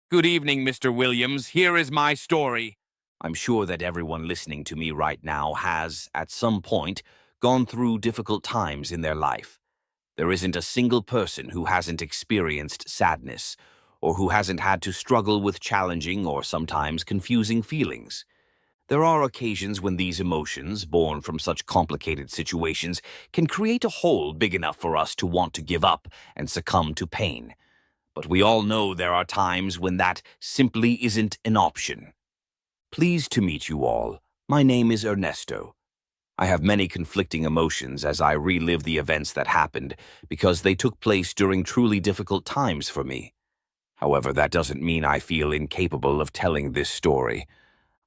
Good evening, Mr. Williams. Here is my story. I'm sure that everyone listening to me right now has, at some point, gone through difficult times in their life. There isn't a single person who hasn't experienced sadness, or who hasn't had to struggle with challenging or sometimes confusing feelings. There are occasions when these emotions, born from such complicated situations, can create a hole big enough for us to want to give up and succumb to pain. But we all know there are times when that simply isn't an option. Pleased to meet you all. My name is Ernesto. I have many conflicting emotions as I relive the events that happened because they took place during truly difficult times for me. However, that doesn't mean I feel incapable of telling this story.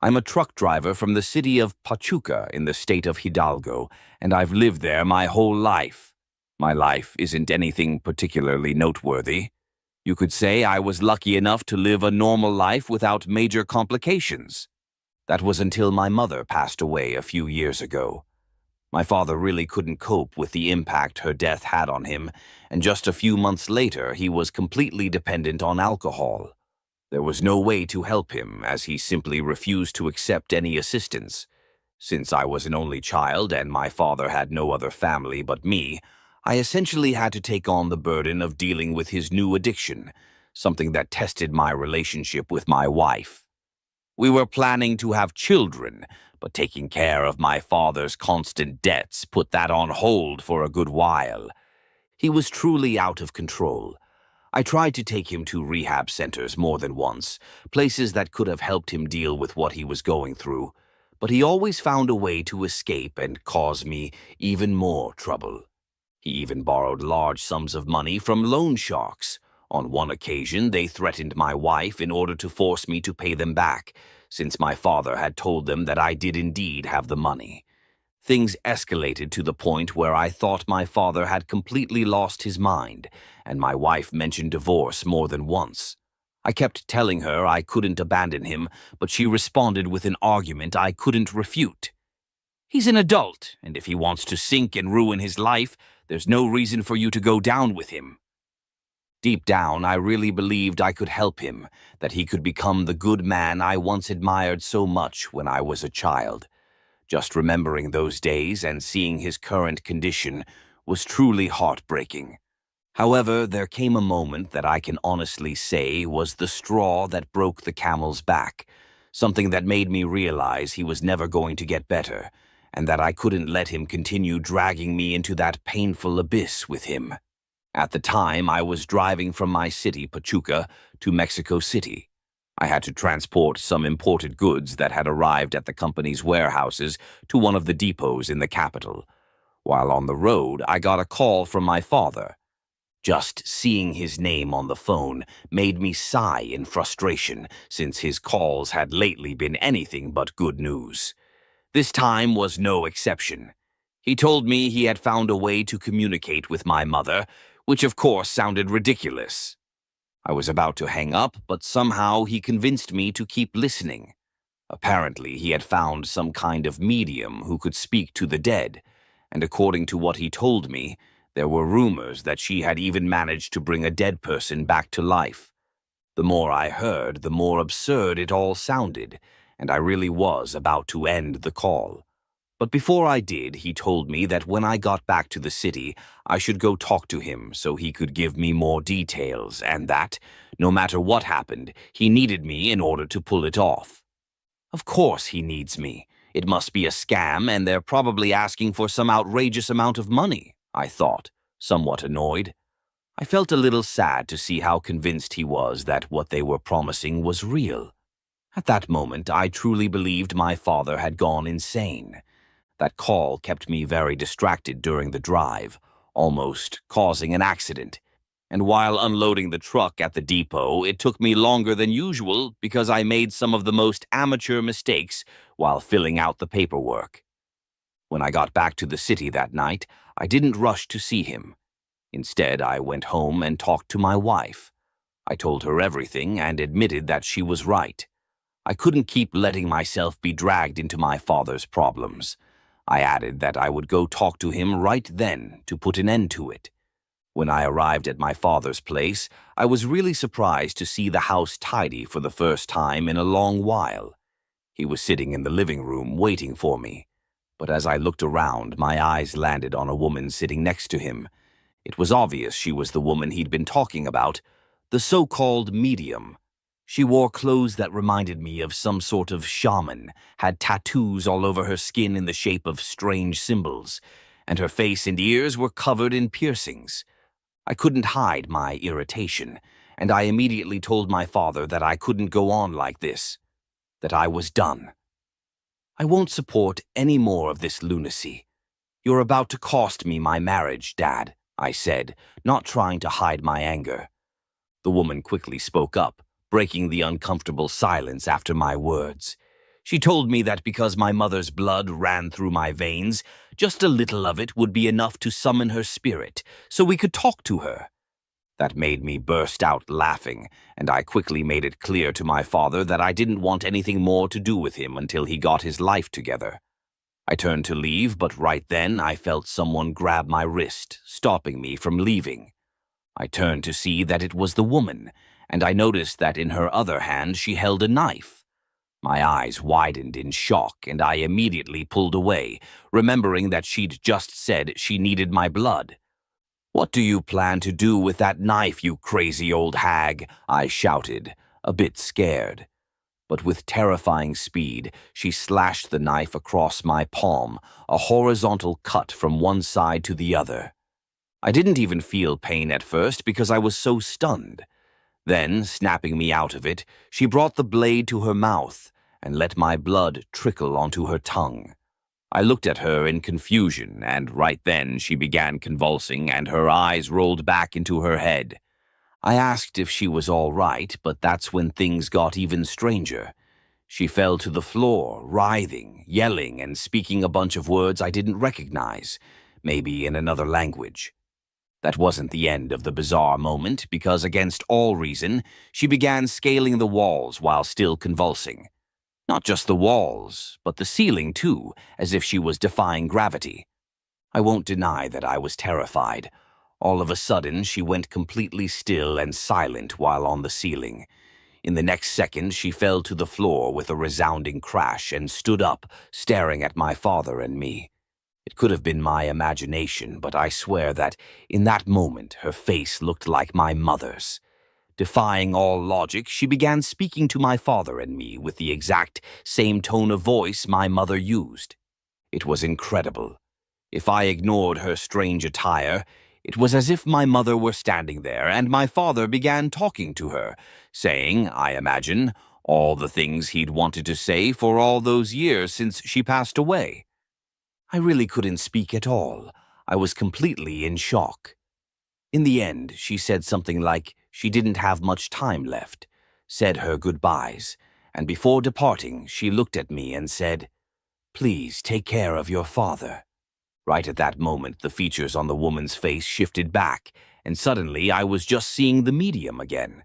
I'm a truck driver from the city of Pachuca in the state of Hidalgo, and I've lived there my whole life. My life isn't anything particularly noteworthy. You could say I was lucky enough to live a normal life without major complications. That was until my mother passed away a few years ago. My father really couldn't cope with the impact her death had on him, and just a few months later he was completely dependent on alcohol. There was no way to help him, as he simply refused to accept any assistance. Since I was an only child and my father had no other family but me, I essentially had to take on the burden of dealing with his new addiction, something that tested my relationship with my wife. We were planning to have children, but taking care of my father's constant debts put that on hold for a good while. He was truly out of control. I tried to take him to rehab centers more than once, places that could have helped him deal with what he was going through, but he always found a way to escape and cause me even more trouble. He even borrowed large sums of money from loan sharks. On one occasion, they threatened my wife in order to force me to pay them back, since my father had told them that I did indeed have the money. Things escalated to the point where I thought my father had completely lost his mind, and my wife mentioned divorce more than once. I kept telling her I couldn't abandon him, but she responded with an argument I couldn't refute. He's an adult, and if he wants to sink and ruin his life, there's no reason for you to go down with him. Deep down, I really believed I could help him, that he could become the good man I once admired so much when I was a child. Just remembering those days and seeing his current condition was truly heartbreaking. However, there came a moment that I can honestly say was the straw that broke the camel's back, something that made me realize he was never going to get better, and that I couldn't let him continue dragging me into that painful abyss with him. At the time, I was driving from my city, Pachuca, to Mexico City. I had to transport some imported goods that had arrived at the company's warehouses to one of the depots in the capital. While on the road, I got a call from my father. Just seeing his name on the phone made me sigh in frustration, since his calls had lately been anything but good news. This time was no exception. He told me he had found a way to communicate with my mother, which of course sounded ridiculous. I was about to hang up, but somehow he convinced me to keep listening. Apparently, he had found some kind of medium who could speak to the dead, and according to what he told me, there were rumors that she had even managed to bring a dead person back to life. The more I heard, the more absurd it all sounded, and I really was about to end the call. But before I did, he told me that when I got back to the city, I should go talk to him so he could give me more details, and that, no matter what happened, he needed me in order to pull it off. Of course he needs me. It must be a scam, and they're probably asking for some outrageous amount of money, I thought, somewhat annoyed. I felt a little sad to see how convinced he was that what they were promising was real. At that moment, I truly believed my father had gone insane. That call kept me very distracted during the drive, almost causing an accident. And while unloading the truck at the depot, it took me longer than usual because I made some of the most amateur mistakes while filling out the paperwork. When I got back to the city that night, I didn't rush to see him. Instead, I went home and talked to my wife. I told her everything and admitted that she was right. I couldn't keep letting myself be dragged into my father's problems. I added that I would go talk to him right then to put an end to it. When I arrived at my father's place, I was really surprised to see the house tidy for the first time in a long while. He was sitting in the living room waiting for me, but as I looked around, my eyes landed on a woman sitting next to him. It was obvious she was the woman he'd been talking about, the so-called medium. She wore clothes that reminded me of some sort of shaman, had tattoos all over her skin in the shape of strange symbols, and her face and ears were covered in piercings. I couldn't hide my irritation, and I immediately told my father that I couldn't go on like this, that I was done. "I won't support any more of this lunacy. You're about to cost me my marriage, Dad," I said, not trying to hide my anger. The woman quickly spoke up, breaking the uncomfortable silence after my words. She told me that because my mother's blood ran through my veins, just a little of it would be enough to summon her spirit, so we could talk to her. That made me burst out laughing, and I quickly made it clear to my father that I didn't want anything more to do with him until he got his life together. I turned to leave, but right then I felt someone grab my wrist, stopping me from leaving. I turned to see that it was the woman, and I noticed that in her other hand she held a knife. My eyes widened in shock, and I immediately pulled away, remembering that she'd just said she needed my blood. "What do you plan to do with that knife, you crazy old hag?" I shouted, a bit scared. But with terrifying speed, she slashed the knife across my palm, a horizontal cut from one side to the other. I didn't even feel pain at first because I was so stunned. Then, snapping me out of it, she brought the blade to her mouth and let my blood trickle onto her tongue. I looked at her in confusion, and right then she began convulsing and her eyes rolled back into her head. I asked if she was all right, but that's when things got even stranger. She fell to the floor, writhing, yelling, and speaking a bunch of words I didn't recognize, maybe in another language. That wasn't the end of the bizarre moment, because against all reason, she began scaling the walls while still convulsing. Not just the walls, but the ceiling too, as if she was defying gravity. I won't deny that I was terrified. All of a sudden, she went completely still and silent while on the ceiling. In the next second, she fell to the floor with a resounding crash and stood up, staring at my father and me. It could have been my imagination, but I swear that, in that moment, her face looked like my mother's. Defying all logic, she began speaking to my father and me with the exact same tone of voice my mother used. It was incredible. If I ignored her strange attire, it was as if my mother were standing there and my father began talking to her, saying, I imagine, all the things he'd wanted to say for all those years since she passed away. I really couldn't speak at all. I was completely in shock. In the end, she said something like she didn't have much time left, said her goodbyes, and before departing, she looked at me and said, "Please take care of your father." Right at that moment, the features on the woman's face shifted back, and suddenly I was just seeing the medium again.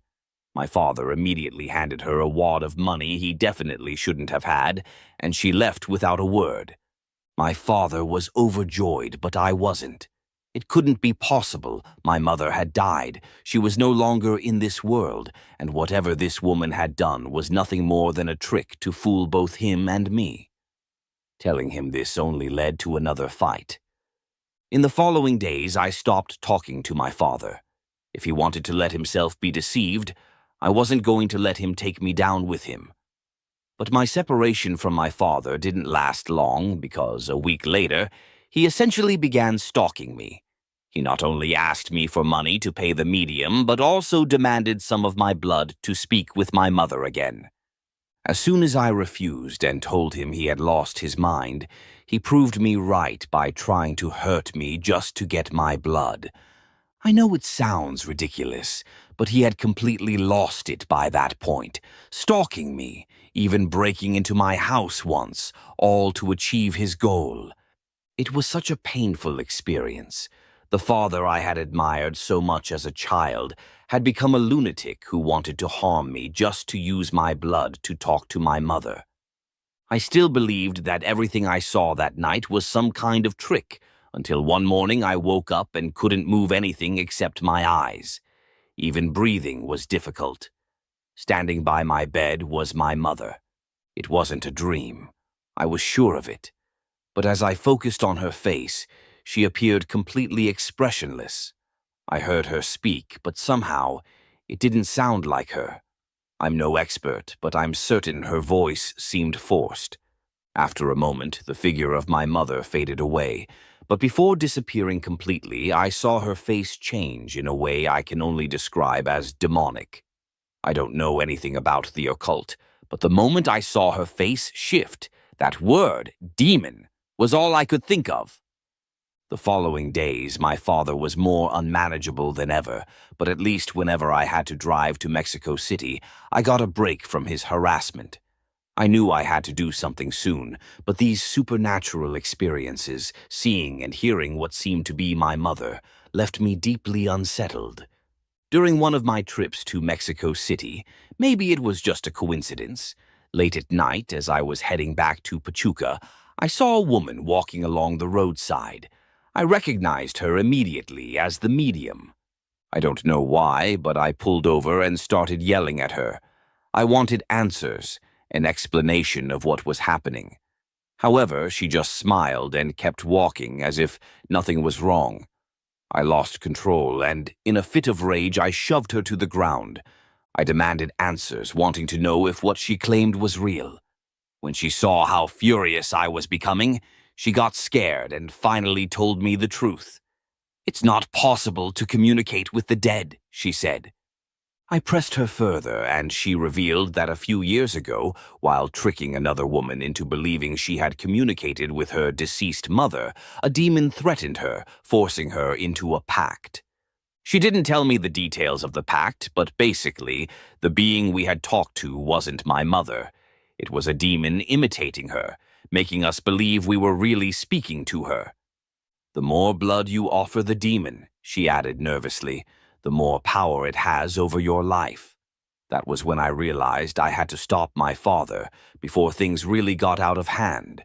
My father immediately handed her a wad of money he definitely shouldn't have had, and she left without a word. My father was overjoyed, but I wasn't. It couldn't be possible. My mother had died. She was no longer in this world, and whatever this woman had done was nothing more than a trick to fool both him and me. Telling him this only led to another fight. In the following days, I stopped talking to my father. If he wanted to let himself be deceived, I wasn't going to let him take me down with him. But my separation from my father didn't last long because, a week later, he essentially began stalking me. He not only asked me for money to pay the medium, but also demanded some of my blood to speak with my mother again. As soon as I refused and told him he had lost his mind, he proved me right by trying to hurt me just to get my blood. I know it sounds ridiculous, but he had completely lost it by that point, stalking me, even breaking into my house once, all to achieve his goal. It was such a painful experience. The father I had admired so much as a child had become a lunatic who wanted to harm me just to use my blood to talk to my mother. I still believed that everything I saw that night was some kind of trick, until one morning I woke up and couldn't move anything except my eyes. Even breathing was difficult. Standing by my bed was my mother. It wasn't a dream. I was sure of it. But as I focused on her face, she appeared completely expressionless. I heard her speak, but somehow it didn't sound like her. I'm no expert, but I'm certain her voice seemed forced. After a moment, the figure of my mother faded away, but before disappearing completely, I saw her face change in a way I can only describe as demonic. I don't know anything about the occult, but the moment I saw her face shift, that word, demon, was all I could think of. The following days, my father was more unmanageable than ever, but at least whenever I had to drive to Mexico City, I got a break from his harassment. I knew I had to do something soon, but these supernatural experiences, seeing and hearing what seemed to be my mother, left me deeply unsettled. During one of my trips to Mexico City, maybe it was just a coincidence, late at night as I was heading back to Pachuca, I saw a woman walking along the roadside. I recognized her immediately as the medium. I don't know why, but I pulled over and started yelling at her. I wanted answers, an explanation of what was happening. However, she just smiled and kept walking as if nothing was wrong. I lost control, and in a fit of rage, I shoved her to the ground. I demanded answers, wanting to know if what she claimed was real. When she saw how furious I was becoming, she got scared and finally told me the truth. "It's not possible to communicate with the dead," she said. I pressed her further, and she revealed that a few years ago, while tricking another woman into believing she had communicated with her deceased mother, a demon threatened her, forcing her into a pact. She didn't tell me the details of the pact, but basically, the being we had talked to wasn't my mother. It was a demon imitating her, making us believe we were really speaking to her. "The more blood you offer the demon," she added nervously, "the more power it has over your life." That was when I realized I had to stop my father before things really got out of hand.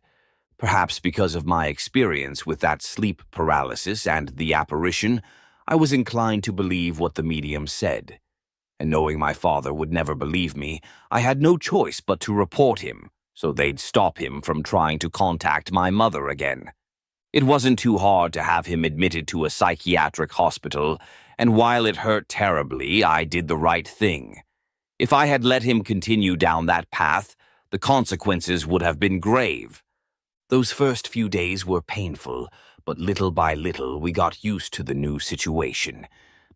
Perhaps because of my experience with that sleep paralysis and the apparition, I was inclined to believe what the medium said. And knowing my father would never believe me, I had no choice but to report him, so they'd stop him from trying to contact my mother again. It wasn't too hard to have him admitted to a psychiatric hospital, and while it hurt terribly, I did the right thing. If I had let him continue down that path, the consequences would have been grave. Those first few days were painful, but little by little we got used to the new situation.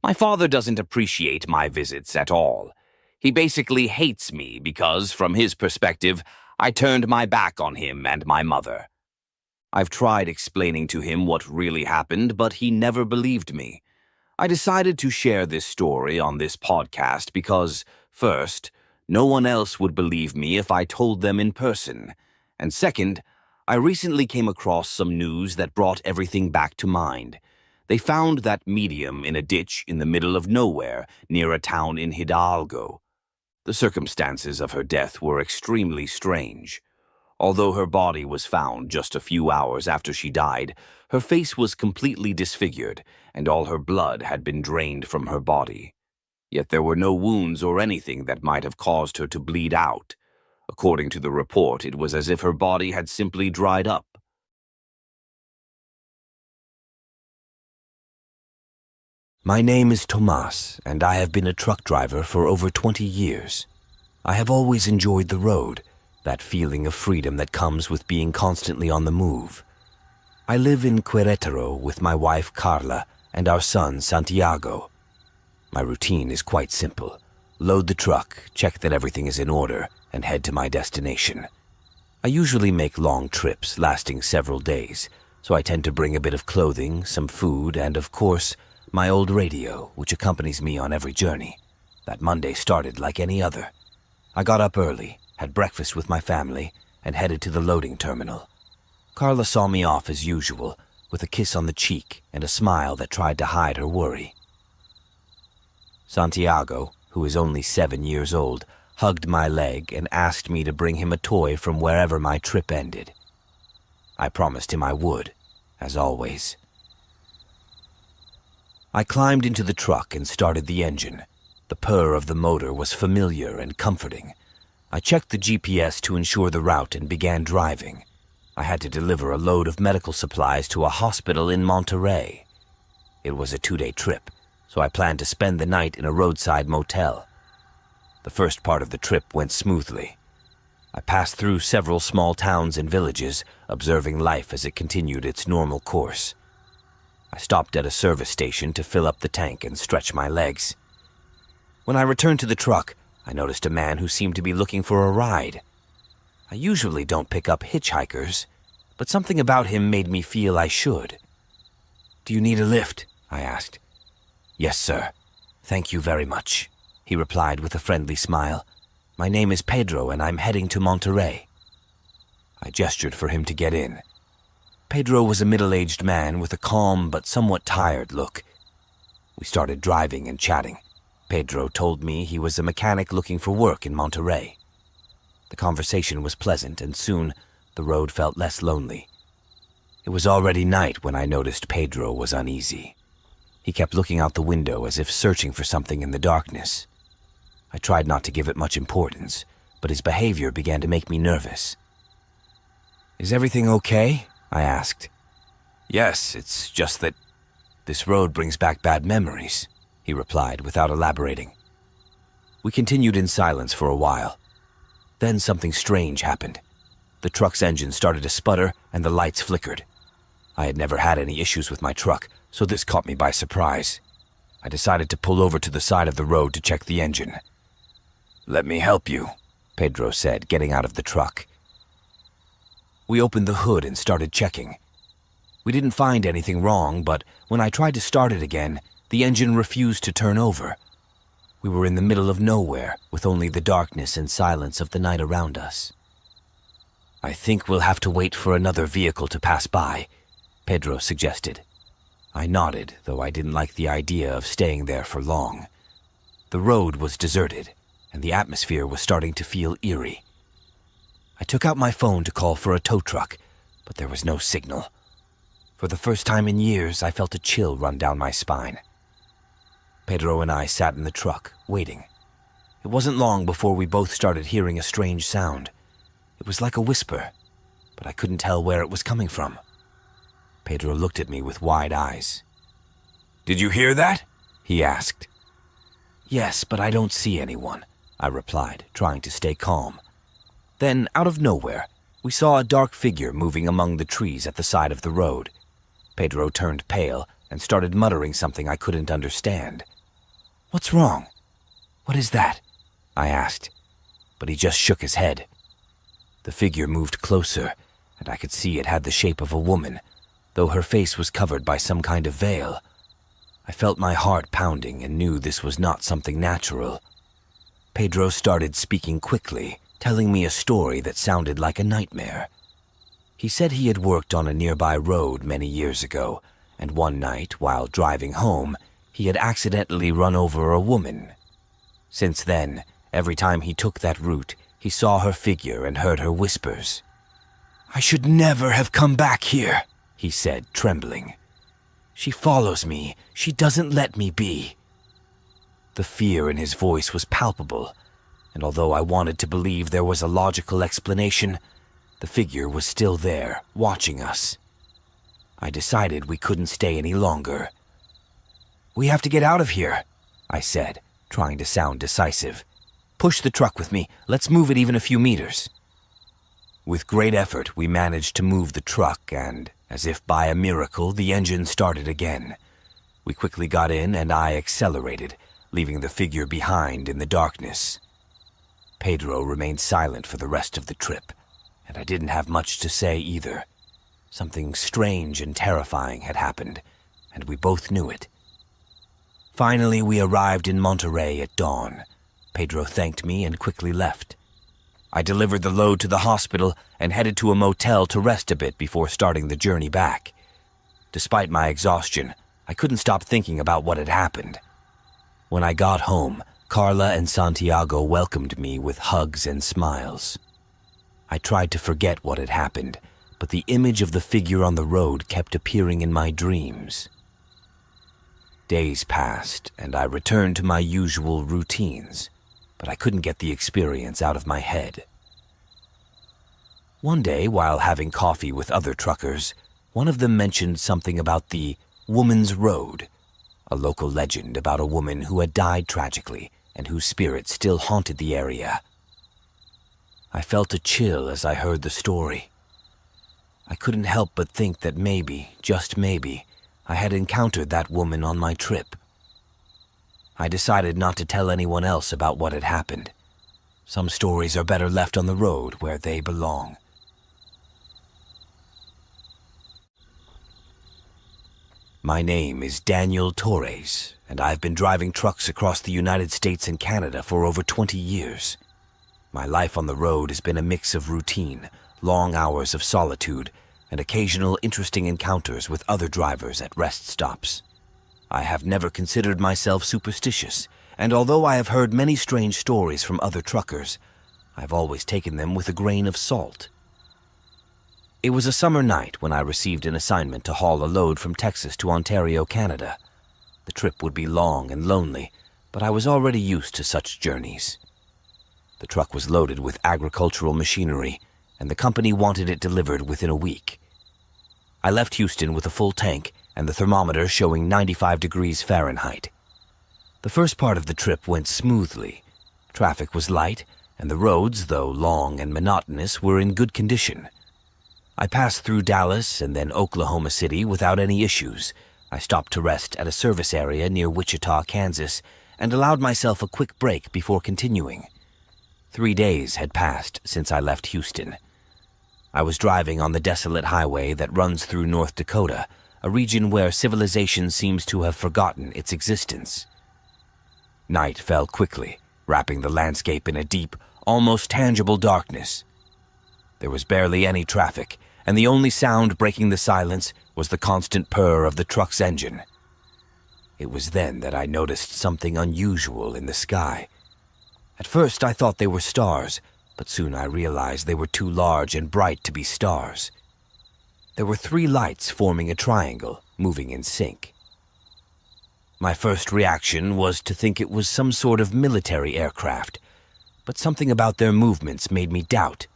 My father doesn't appreciate my visits at all. He basically hates me because, from his perspective, I turned my back on him and my mother. I've tried explaining to him what really happened, but he never believed me. I decided to share this story on this podcast because, first, no one else would believe me if I told them in person, and second, I recently came across some news that brought everything back to mind. They found that medium in a ditch in the middle of nowhere near a town in Hidalgo. The circumstances of her death were extremely strange. Although her body was found just a few hours after she died, her face was completely disfigured, and all her blood had been drained from her body. Yet there were no wounds or anything that might have caused her to bleed out. According to the report, it was as if her body had simply dried up. My name is Tomas, and I have been a truck driver for over 20 years. I have always enjoyed the road, that feeling of freedom that comes with being constantly on the move. I live in Querétaro with my wife Carla and our son Santiago. My routine is quite simple. Load the truck, check that everything is in order, and head to my destination. I usually make long trips lasting several days, so I tend to bring a bit of clothing, some food, and of course, my old radio, which accompanies me on every journey. That Monday started like any other. I got up early, had breakfast with my family, and headed to the loading terminal. Carla saw me off as usual, with a kiss on the cheek and a smile that tried to hide her worry. Santiago, who is only 7 years old, hugged my leg and asked me to bring him a toy from wherever my trip ended. I promised him I would, as always. I climbed into the truck and started the engine. The purr of the motor was familiar and comforting. I checked the GPS to ensure the route and began driving. I had to deliver a load of medical supplies to a hospital in Monterey. It was a 2-day trip, so I planned to spend the night in a roadside motel. The first part of the trip went smoothly. I passed through several small towns and villages, observing life as it continued its normal course. I stopped at a service station to fill up the tank and stretch my legs. When I returned to the truck, I noticed a man who seemed to be looking for a ride. I usually don't pick up hitchhikers, but something about him made me feel I should. "Do you need a lift?" I asked. "Yes, sir. Thank you very much," he replied with a friendly smile. "My name is Pedro and I'm heading to Monterey." I gestured for him to get in. Pedro was a middle-aged man with a calm but somewhat tired look. We started driving and chatting. Pedro told me he was a mechanic looking for work in Monterey. The conversation was pleasant, and soon the road felt less lonely. It was already night when I noticed Pedro was uneasy. He kept looking out the window as if searching for something in the darkness. I tried not to give it much importance, but his behavior began to make me nervous. "Is everything okay?" I asked. "Yes, it's just that this road brings back bad memories," he replied without elaborating. We continued in silence for a while. Then something strange happened. The truck's engine started to sputter and the lights flickered. I had never had any issues with my truck, so this caught me by surprise. I decided to pull over to the side of the road to check the engine. "Let me help you," Pedro said, getting out of the truck. We opened the hood and started checking. We didn't find anything wrong, but when I tried to start it again, the engine refused to turn over. We were in the middle of nowhere, with only the darkness and silence of the night around us. "I think we'll have to wait for another vehicle to pass by," Pedro suggested. I nodded, though I didn't like the idea of staying there for long. The road was deserted, and the atmosphere was starting to feel eerie. I took out my phone to call for a tow truck, but there was no signal. For the first time in years, I felt a chill run down my spine. Pedro and I sat in the truck, waiting. It wasn't long before we both started hearing a strange sound. It was like a whisper, but I couldn't tell where it was coming from. Pedro looked at me with wide eyes. "Did you hear that?" he asked. "Yes, but I don't see anyone," I replied, trying to stay calm. Then, out of nowhere, we saw a dark figure moving among the trees at the side of the road. Pedro turned pale and started muttering something I couldn't understand. "What's wrong? What is that?" I asked, but he just shook his head. The figure moved closer, and I could see it had the shape of a woman, though her face was covered by some kind of veil. I felt my heart pounding and knew this was not something natural. Pedro started speaking quickly, telling me a story that sounded like a nightmare. He said he had worked on a nearby road many years ago, and one night, while driving home, he had accidentally run over a woman. Since then, every time he took that route, he saw her figure and heard her whispers. "I should never have come back here," he said, trembling. "She follows me. She doesn't let me be." The fear in his voice was palpable, and although I wanted to believe there was a logical explanation, the figure was still there, watching us. I decided we couldn't stay any longer. "We have to get out of here," I said, trying to sound decisive. "Push the truck with me. Let's move it even a few meters." With great effort, we managed to move the truck and, as if by a miracle, the engine started again. We quickly got in and I accelerated, leaving the figure behind in the darkness. Pedro remained silent for the rest of the trip, and I didn't have much to say either. Something strange and terrifying had happened, and we both knew it. Finally, we arrived in Monterey at dawn. Pedro thanked me and quickly left. I delivered the load to the hospital and headed to a motel to rest a bit before starting the journey back. Despite my exhaustion, I couldn't stop thinking about what had happened. When I got home, Carla and Santiago welcomed me with hugs and smiles. I tried to forget what had happened, but the image of the figure on the road kept appearing in my dreams. Days passed, and I returned to my usual routines, but I couldn't get the experience out of my head. One day, while having coffee with other truckers, one of them mentioned something about the Woman's Road, a local legend about a woman who had died tragically and whose spirit still haunted the area. I felt a chill as I heard the story. I couldn't help but think that maybe, just maybe, I had encountered that woman on my trip. I decided not to tell anyone else about what had happened. Some stories are better left on the road where they belong. My name is Daniel Torres, and I've been driving trucks across the United States and Canada for over 20 years. My life on the road has been a mix of routine, long hours of solitude, and occasional interesting encounters with other drivers at rest stops. I have never considered myself superstitious, and although I have heard many strange stories from other truckers, I've always taken them with a grain of salt. It was a summer night when I received an assignment to haul a load from Texas to Ontario, Canada. The trip would be long and lonely, but I was already used to such journeys. The truck was loaded with agricultural machinery, and the company wanted it delivered within a week. I left Houston with a full tank and the thermometer showing 95 degrees Fahrenheit. The first part of the trip went smoothly. Traffic was light, and the roads, though long and monotonous, were in good condition. I passed through Dallas and then Oklahoma City without any issues. I stopped to rest at a service area near Wichita, Kansas, and allowed myself a quick break before continuing. 3 days had passed since I left Houston. I was driving on the desolate highway that runs through North Dakota, a region where civilization seems to have forgotten its existence. Night fell quickly, wrapping the landscape in a deep, almost tangible darkness. There was barely any traffic, and the only sound breaking the silence was the constant purr of the truck's engine. It was then that I noticed something unusual in the sky. At first I thought they were stars, but soon I realized they were too large and bright to be stars. There were 3 lights forming a triangle, moving in sync. My first reaction was to think it was some sort of military aircraft, but something about their movements made me doubt.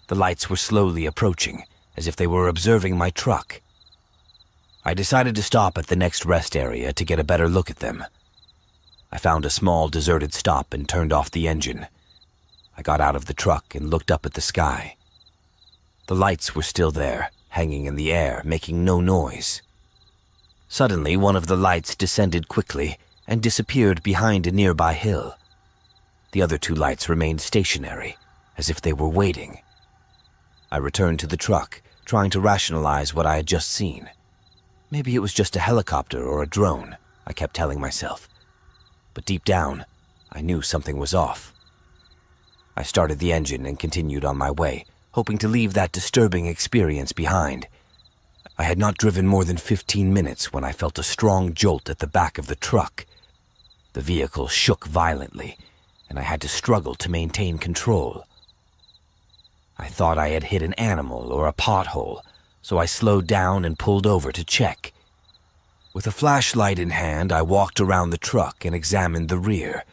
The lights were slowly approaching, as if they were observing my truck. I decided to stop at the next rest area to get a better look at them. I found a small deserted stop and turned off the engine. I got out of the truck and looked up at the sky. The lights were still there, hanging in the air, making no noise. Suddenly, one of the lights descended quickly and disappeared behind a nearby hill. The other 2 lights remained stationary, as if they were waiting. I returned to the truck, trying to rationalize what I had just seen. Maybe it was just a helicopter or a drone, I kept telling myself. But deep down, I knew something was off. I started the engine and continued on my way, hoping to leave that disturbing experience behind. I had not driven more than 15 minutes when I felt a strong jolt at the back of the truck. The vehicle shook violently, and I had to struggle to maintain control. I thought I had hit an animal or a pothole, so I slowed down and pulled over to check. With a flashlight in hand, I walked around the truck and examined the rear.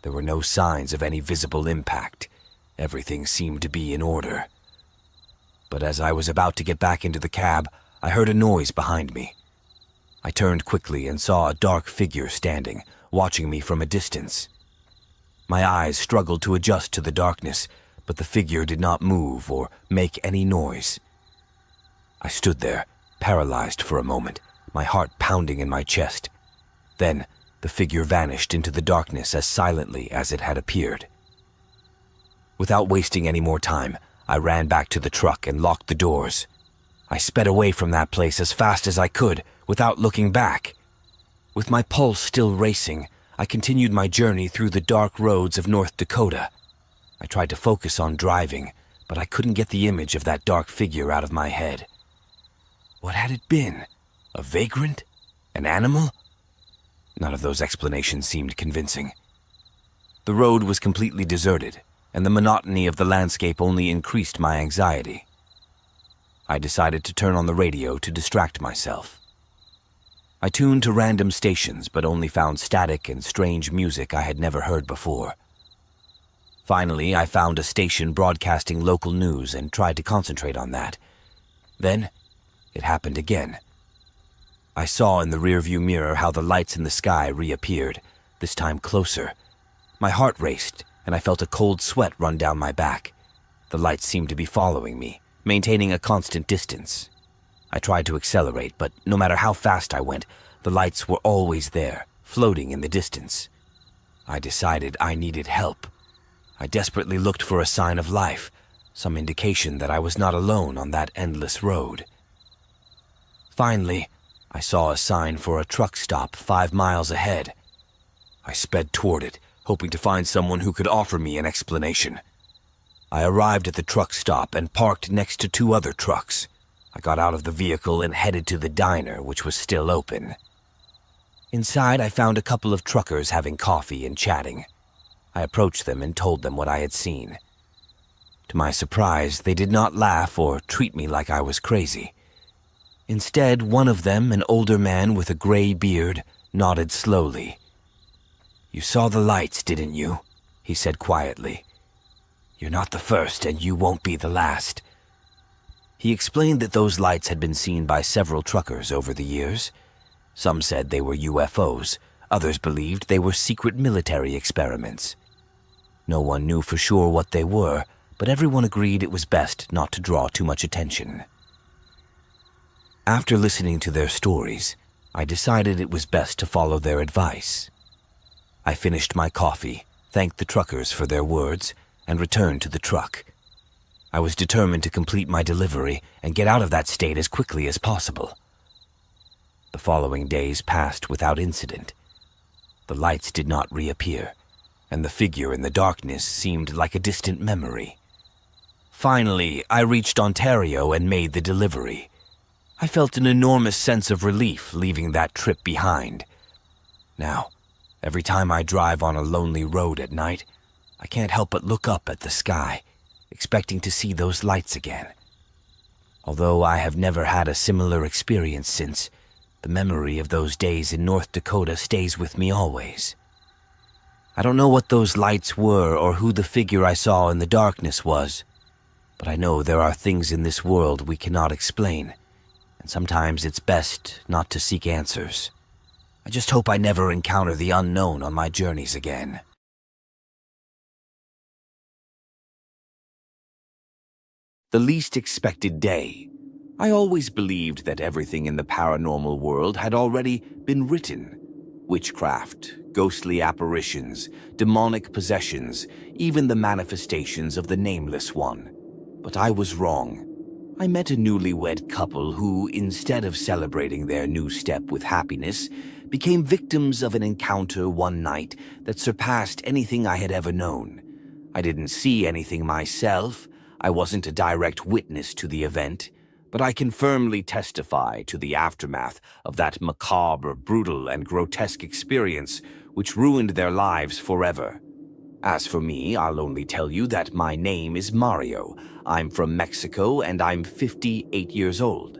There were no signs of any visible impact. Everything seemed to be in order. But as I was about to get back into the cab, I heard a noise behind me. I turned quickly and saw a dark figure standing, watching me from a distance. My eyes struggled to adjust to the darkness, but the figure did not move or make any noise. I stood there, paralyzed for a moment, my heart pounding in my chest. Then, the figure vanished into the darkness as silently as it had appeared. Without wasting any more time, I ran back to the truck and locked the doors. I sped away from that place as fast as I could, without looking back. With my pulse still racing, I continued my journey through the dark roads of North Dakota. I tried to focus on driving, but I couldn't get the image of that dark figure out of my head. What had it been? A vagrant? An animal? None of those explanations seemed convincing. The road was completely deserted, and the monotony of the landscape only increased my anxiety. I decided to turn on the radio to distract myself. I tuned to random stations, but only found static and strange music I had never heard before. Finally, I found a station broadcasting local news and tried to concentrate on that. Then, it happened again. I saw in the rearview mirror how the lights in the sky reappeared, this time closer. My heart raced, and I felt a cold sweat run down my back. The lights seemed to be following me, maintaining a constant distance. I tried to accelerate, but no matter how fast I went, the lights were always there, floating in the distance. I decided I needed help. I desperately looked for a sign of life, some indication that I was not alone on that endless road. Finally, I saw a sign for a truck stop 5 miles ahead. I sped toward it, hoping to find someone who could offer me an explanation. I arrived at the truck stop and parked next to 2 other trucks. I got out of the vehicle and headed to the diner, which was still open. Inside, I found a couple of truckers having coffee and chatting. I approached them and told them what I had seen. To my surprise, they did not laugh or treat me like I was crazy. Instead, one of them, an older man with a gray beard, nodded slowly. "You saw the lights, didn't you?" he said quietly. "You're not the first, and you won't be the last." He explained that those lights had been seen by several truckers over the years. Some said they were UFOs, others believed they were secret military experiments. No one knew for sure what they were, but everyone agreed it was best not to draw too much attention. After listening to their stories, I decided it was best to follow their advice. I finished my coffee, thanked the truckers for their words, and returned to the truck. I was determined to complete my delivery and get out of that state as quickly as possible. The following days passed without incident. The lights did not reappear, and the figure in the darkness seemed like a distant memory. Finally, I reached Ontario and made the delivery. I felt an enormous sense of relief leaving that trip behind. Now, every time I drive on a lonely road at night, I can't help but look up at the sky, expecting to see those lights again. Although I have never had a similar experience since, the memory of those days in North Dakota stays with me always. I don't know what those lights were or who the figure I saw in the darkness was, but I know there are things in this world we cannot explain, and sometimes it's best not to seek answers. I just hope I never encounter the unknown on my journeys again. The least expected day. I always believed that everything in the paranormal world had already been written. Witchcraft, ghostly apparitions, demonic possessions, even the manifestations of the Nameless One. But I was wrong. I met a newlywed couple who, instead of celebrating their new step with happiness, became victims of an encounter one night that surpassed anything I had ever known. I didn't see anything myself. I wasn't a direct witness to the event, but I can firmly testify to the aftermath of that macabre, brutal, and grotesque experience which ruined their lives forever. As for me, I'll only tell you that my name is Mario. I'm from Mexico, and I'm 58 years old.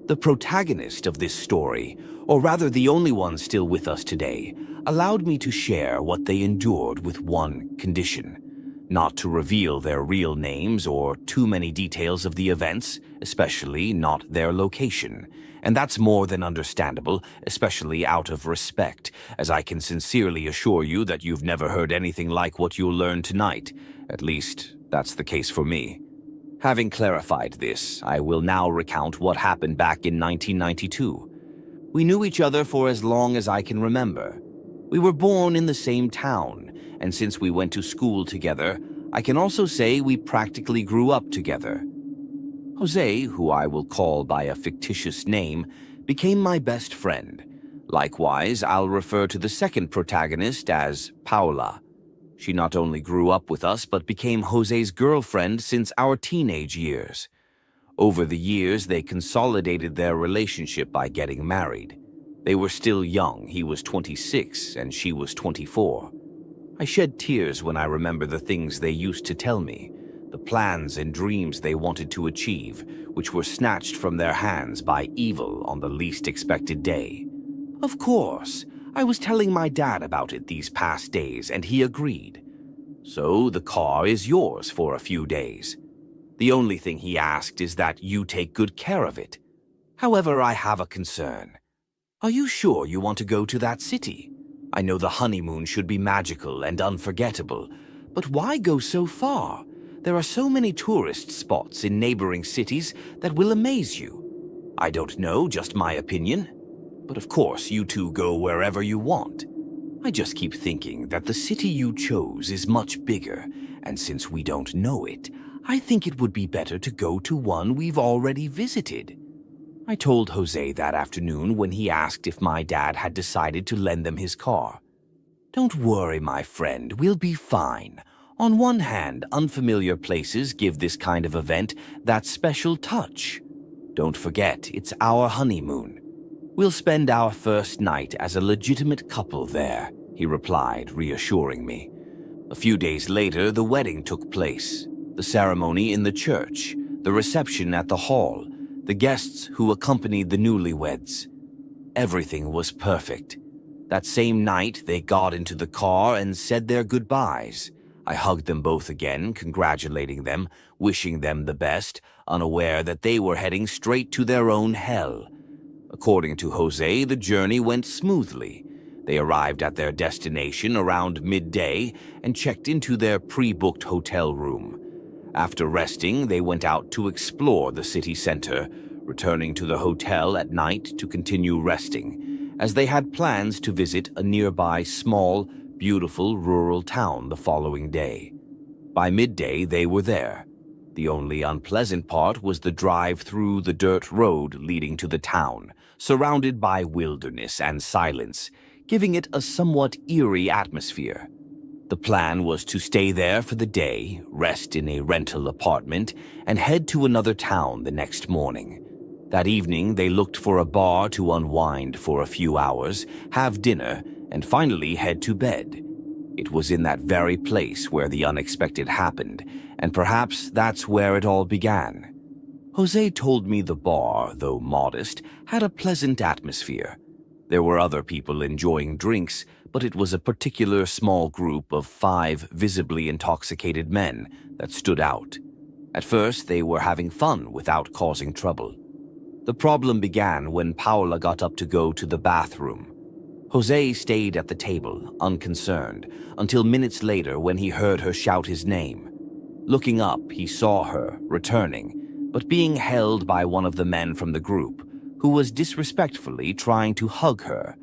The protagonist of this story, or rather the only one still with us today, allowed me to share what they endured with one condition: not to reveal their real names or too many details of the events, especially not their location. And that's more than understandable, especially out of respect, as I can sincerely assure you that you've never heard anything like what you'll learn tonight. At least, that's the case for me. Having clarified this, I will now recount what happened back in 1992. We knew each other for as long as I can remember. We were born in the same town, and since we went to school together, I can also say we practically grew up together. Jose, who I will call by a fictitious name, became my best friend. Likewise, I'll refer to the second protagonist as Paula. She not only grew up with us, but became Jose's girlfriend since our teenage years. Over the years, they consolidated their relationship by getting married. They were still young. He was 26 and she was 24. I shed tears when I remember the things they used to tell me, the plans and dreams they wanted to achieve, which were snatched from their hands by evil on the least expected day. Of course. I was telling my dad about it these past days, and he agreed. So the car is yours for a few days. The only thing he asked is that you take good care of it. However, I have a concern. Are you sure you want to go to that city? I know the honeymoon should be magical and unforgettable, but why go so far? There are so many tourist spots in neighboring cities that will amaze you. I don't know, just my opinion. But of course, you two go wherever you want. I just keep thinking that the city you chose is much bigger, and since we don't know it, I think it would be better to go to one we've already visited. I told Jose that afternoon when he asked if my dad had decided to lend them his car. Don't worry, my friend, we'll be fine. On one hand, unfamiliar places give this kind of event that special touch. Don't forget, it's our honeymoon. We'll spend our first night as a legitimate couple there, he replied, reassuring me. A few days later, the wedding took place. The ceremony in the church, the reception at the hall, the guests who accompanied the newlyweds. Everything was perfect. That same night, they got into the car and said their goodbyes. I hugged them both again, congratulating them, wishing them the best, unaware that they were heading straight to their own hell. According to Jose, the journey went smoothly. They arrived at their destination around midday and checked into their pre-booked hotel room. After resting, they went out to explore the city center, returning to the hotel at night to continue resting, as they had plans to visit a nearby small, beautiful rural town the following day. By midday, they were there. The only unpleasant part was the drive through the dirt road leading to the town, surrounded by wilderness and silence, giving it a somewhat eerie atmosphere. The plan was to stay there for the day, rest in a rental apartment, and head to another town the next morning. That evening, they looked for a bar to unwind for a few hours, have dinner, and finally head to bed. It was in that very place where the unexpected happened, and perhaps that's where it all began. Jose told me the bar, though modest, had a pleasant atmosphere. There were other people enjoying drinks, but it was a particular small group of 5 visibly intoxicated men that stood out. At first, they were having fun without causing trouble. The problem began when Paula got up to go to the bathroom. Jose stayed at the table, unconcerned, until minutes later when he heard her shout his name. Looking up, he saw her, returning, but being held by one of the men from the group, who was disrespectfully trying to hug her.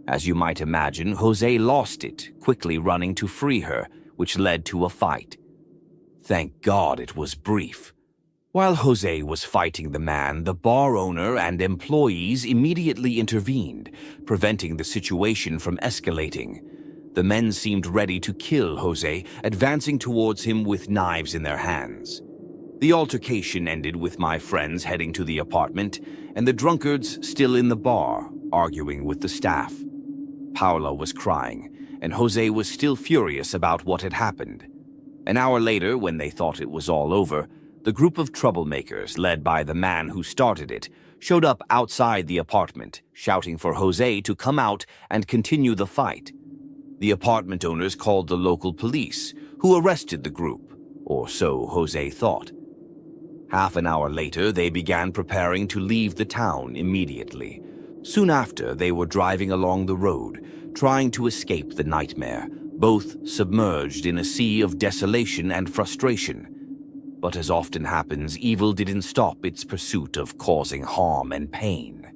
As you might imagine, Jose lost it, quickly running to free her, which led to a fight. Thank God it was brief. While Jose was fighting the man, the bar owner and employees immediately intervened, preventing the situation from escalating. The men seemed ready to kill Jose, advancing towards him with knives in their hands. The altercation ended with my friends heading to the apartment, and the drunkards still in the bar, arguing with the staff. Paula was crying, and Jose was still furious about what had happened. An hour later, when they thought it was all over, the group of troublemakers, led by the man who started it, showed up outside the apartment, shouting for Jose to come out and continue the fight. The apartment owners called the local police, who arrested the group, or so Jose thought. Half an hour later, they began preparing to leave the town immediately. Soon after, they were driving along the road, trying to escape the nightmare, both submerged in a sea of desolation and frustration. But as often happens, evil didn't stop its pursuit of causing harm and pain.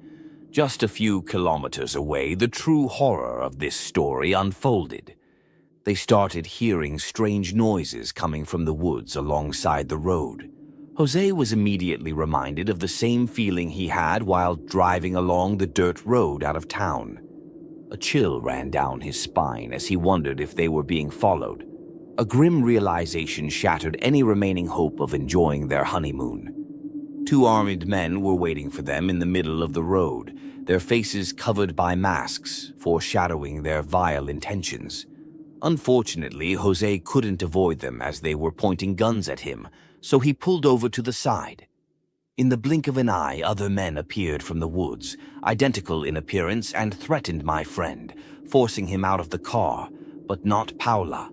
Just a few kilometers away, the true horror of this story unfolded. They started hearing strange noises coming from the woods alongside the road. Jose was immediately reminded of the same feeling he had while driving along the dirt road out of town. A chill ran down his spine as he wondered if they were being followed. A grim realization shattered any remaining hope of enjoying their honeymoon. 2 armed men were waiting for them in the middle of the road, their faces covered by masks, foreshadowing their vile intentions. Unfortunately, Jose couldn't avoid them as they were pointing guns at him, so he pulled over to the side. In the blink of an eye, other men appeared from the woods, identical in appearance, and threatened my friend, forcing him out of the car, but not Paula.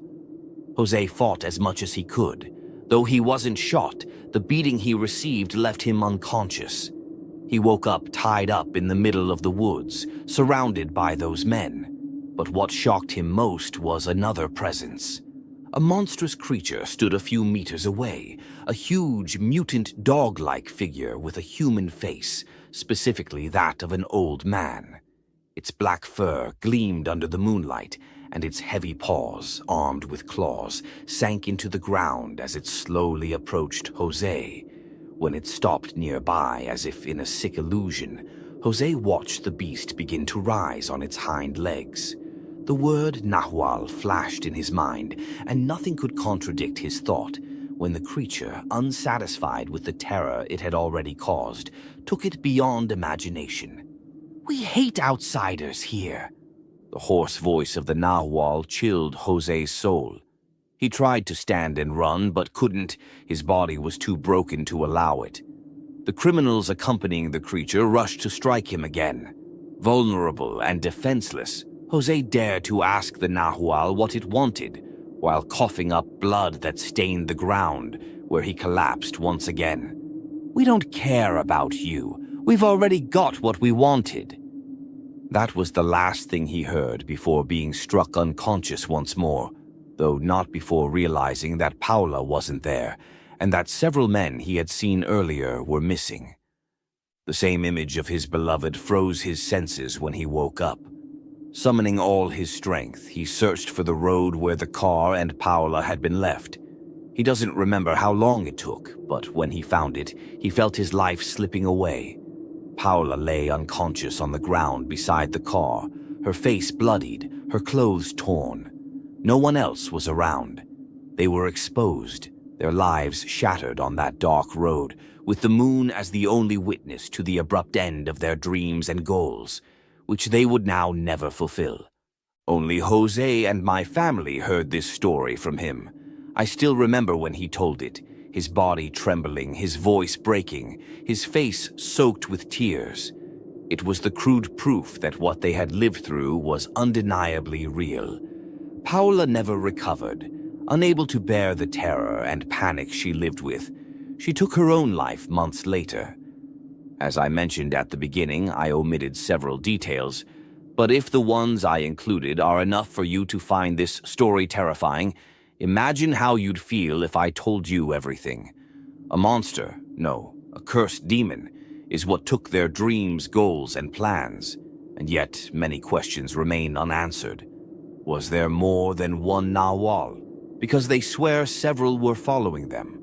Jose fought as much as he could. Though he wasn't shot, the beating he received left him unconscious. He woke up tied up in the middle of the woods, surrounded by those men. But what shocked him most was another presence. A monstrous creature stood a few meters away, a huge, mutant dog-like figure with a human face, specifically that of an old man. Its black fur gleamed under the moonlight, and its heavy paws, armed with claws, sank into the ground as it slowly approached Jose. When it stopped nearby, as if in a sick illusion, Jose watched the beast begin to rise on its hind legs. The word Nahual flashed in his mind, and nothing could contradict his thought when the creature, unsatisfied with the terror it had already caused, took it beyond imagination. "We hate outsiders here." The hoarse voice of the Nahual chilled Jose's soul. He tried to stand and run, but couldn't. His body was too broken to allow it. The criminals accompanying the creature rushed to strike him again. Vulnerable and defenseless, Jose dared to ask the Nahual what it wanted, while coughing up blood that stained the ground, where he collapsed once again. "We don't care about you. We've already got what we wanted." That was the last thing he heard before being struck unconscious once more, though not before realizing that Paula wasn't there, and that several men he had seen earlier were missing. The same image of his beloved froze his senses when he woke up. Summoning all his strength, he searched for the road where the car and Paula had been left. He doesn't remember how long it took, but when he found it, he felt his life slipping away. Paula lay unconscious on the ground beside the car, her face bloodied, her clothes torn. No one else was around. They were exposed, their lives shattered on that dark road, with the moon as the only witness to the abrupt end of their dreams and goals, which they would now never fulfill. Only Jose and my family heard this story from him. I still remember when he told it, his body trembling, his voice breaking, his face soaked with tears. It was the crude proof that what they had lived through was undeniably real. Paula never recovered. Unable to bear the terror and panic she lived with, she took her own life months later. As I mentioned at the beginning, I omitted several details, but if the ones I included are enough for you to find this story terrifying, imagine how you'd feel if I told you everything. A monster, no, a cursed demon, is what took their dreams, goals, and plans, and yet many questions remain unanswered. Was there more than one Nahual? Because they swear several were following them.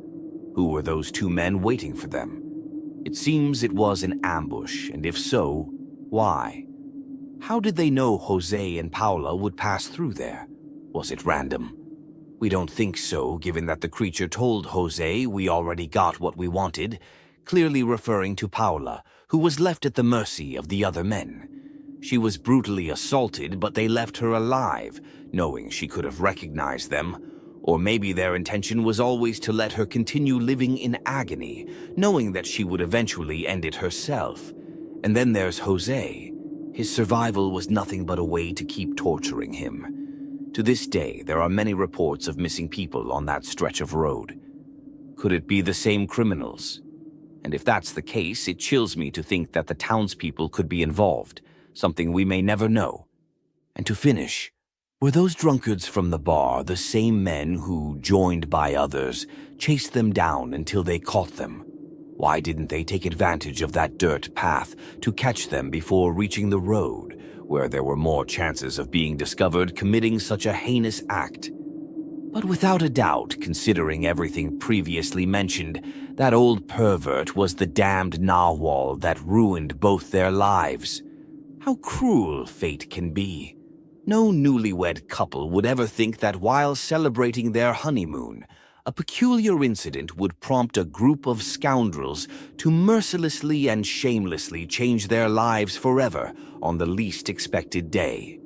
Who were those two men waiting for them? It seems it was an ambush, and if so, why? How did they know Jose and Paula would pass through there? Was it random? We don't think so, given that the creature told Jose we already got what we wanted, clearly referring to Paula, who was left at the mercy of the other men. She was brutally assaulted, but they left her alive, knowing she could have recognized them. Or maybe their intention was always to let her continue living in agony, knowing that she would eventually end it herself. And then there's Jose. His survival was nothing but a way to keep torturing him. To this day, there are many reports of missing people on that stretch of road. Could it be the same criminals? And if that's the case, it chills me to think that the townspeople could be involved, something we may never know. And to finish, were those drunkards from the bar the same men who, joined by others, chased them down until they caught them? Why didn't they take advantage of that dirt path to catch them before reaching the road, where there were more chances of being discovered committing such a heinous act? But without a doubt, considering everything previously mentioned, that old pervert was the damned Nahual that ruined both their lives. How cruel fate can be. No newlywed couple would ever think that while celebrating their honeymoon, a peculiar incident would prompt a group of scoundrels to mercilessly and shamelessly change their lives forever on the least expected day.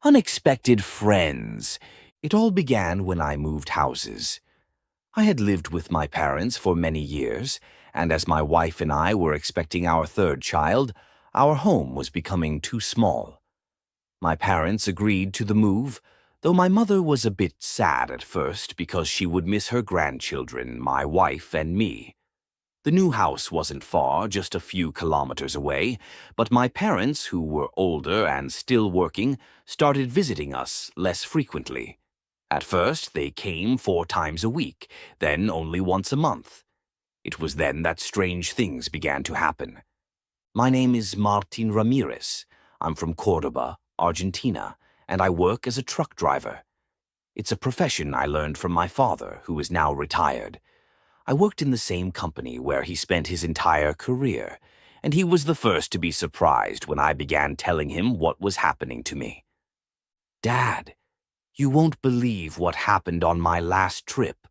Unexpected friends. It all began when I moved houses. I had lived with my parents for many years, and as my wife and I were expecting our third child, our home was becoming too small. My parents agreed to the move, though my mother was a bit sad at first because she would miss her grandchildren, my wife, and me. The new house wasn't far, just a few kilometers away, but my parents, who were older and still working, started visiting us less frequently. At first, they came 4 times a week, then only once a month. It was then that strange things began to happen. My name is Martin Ramirez. I'm from Cordoba, Argentina, and I work as a truck driver. It's a profession I learned from my father, who is now retired. I worked in the same company where he spent his entire career, and he was the first to be surprised when I began telling him what was happening to me. "Dad, you won't believe what happened on my last trip.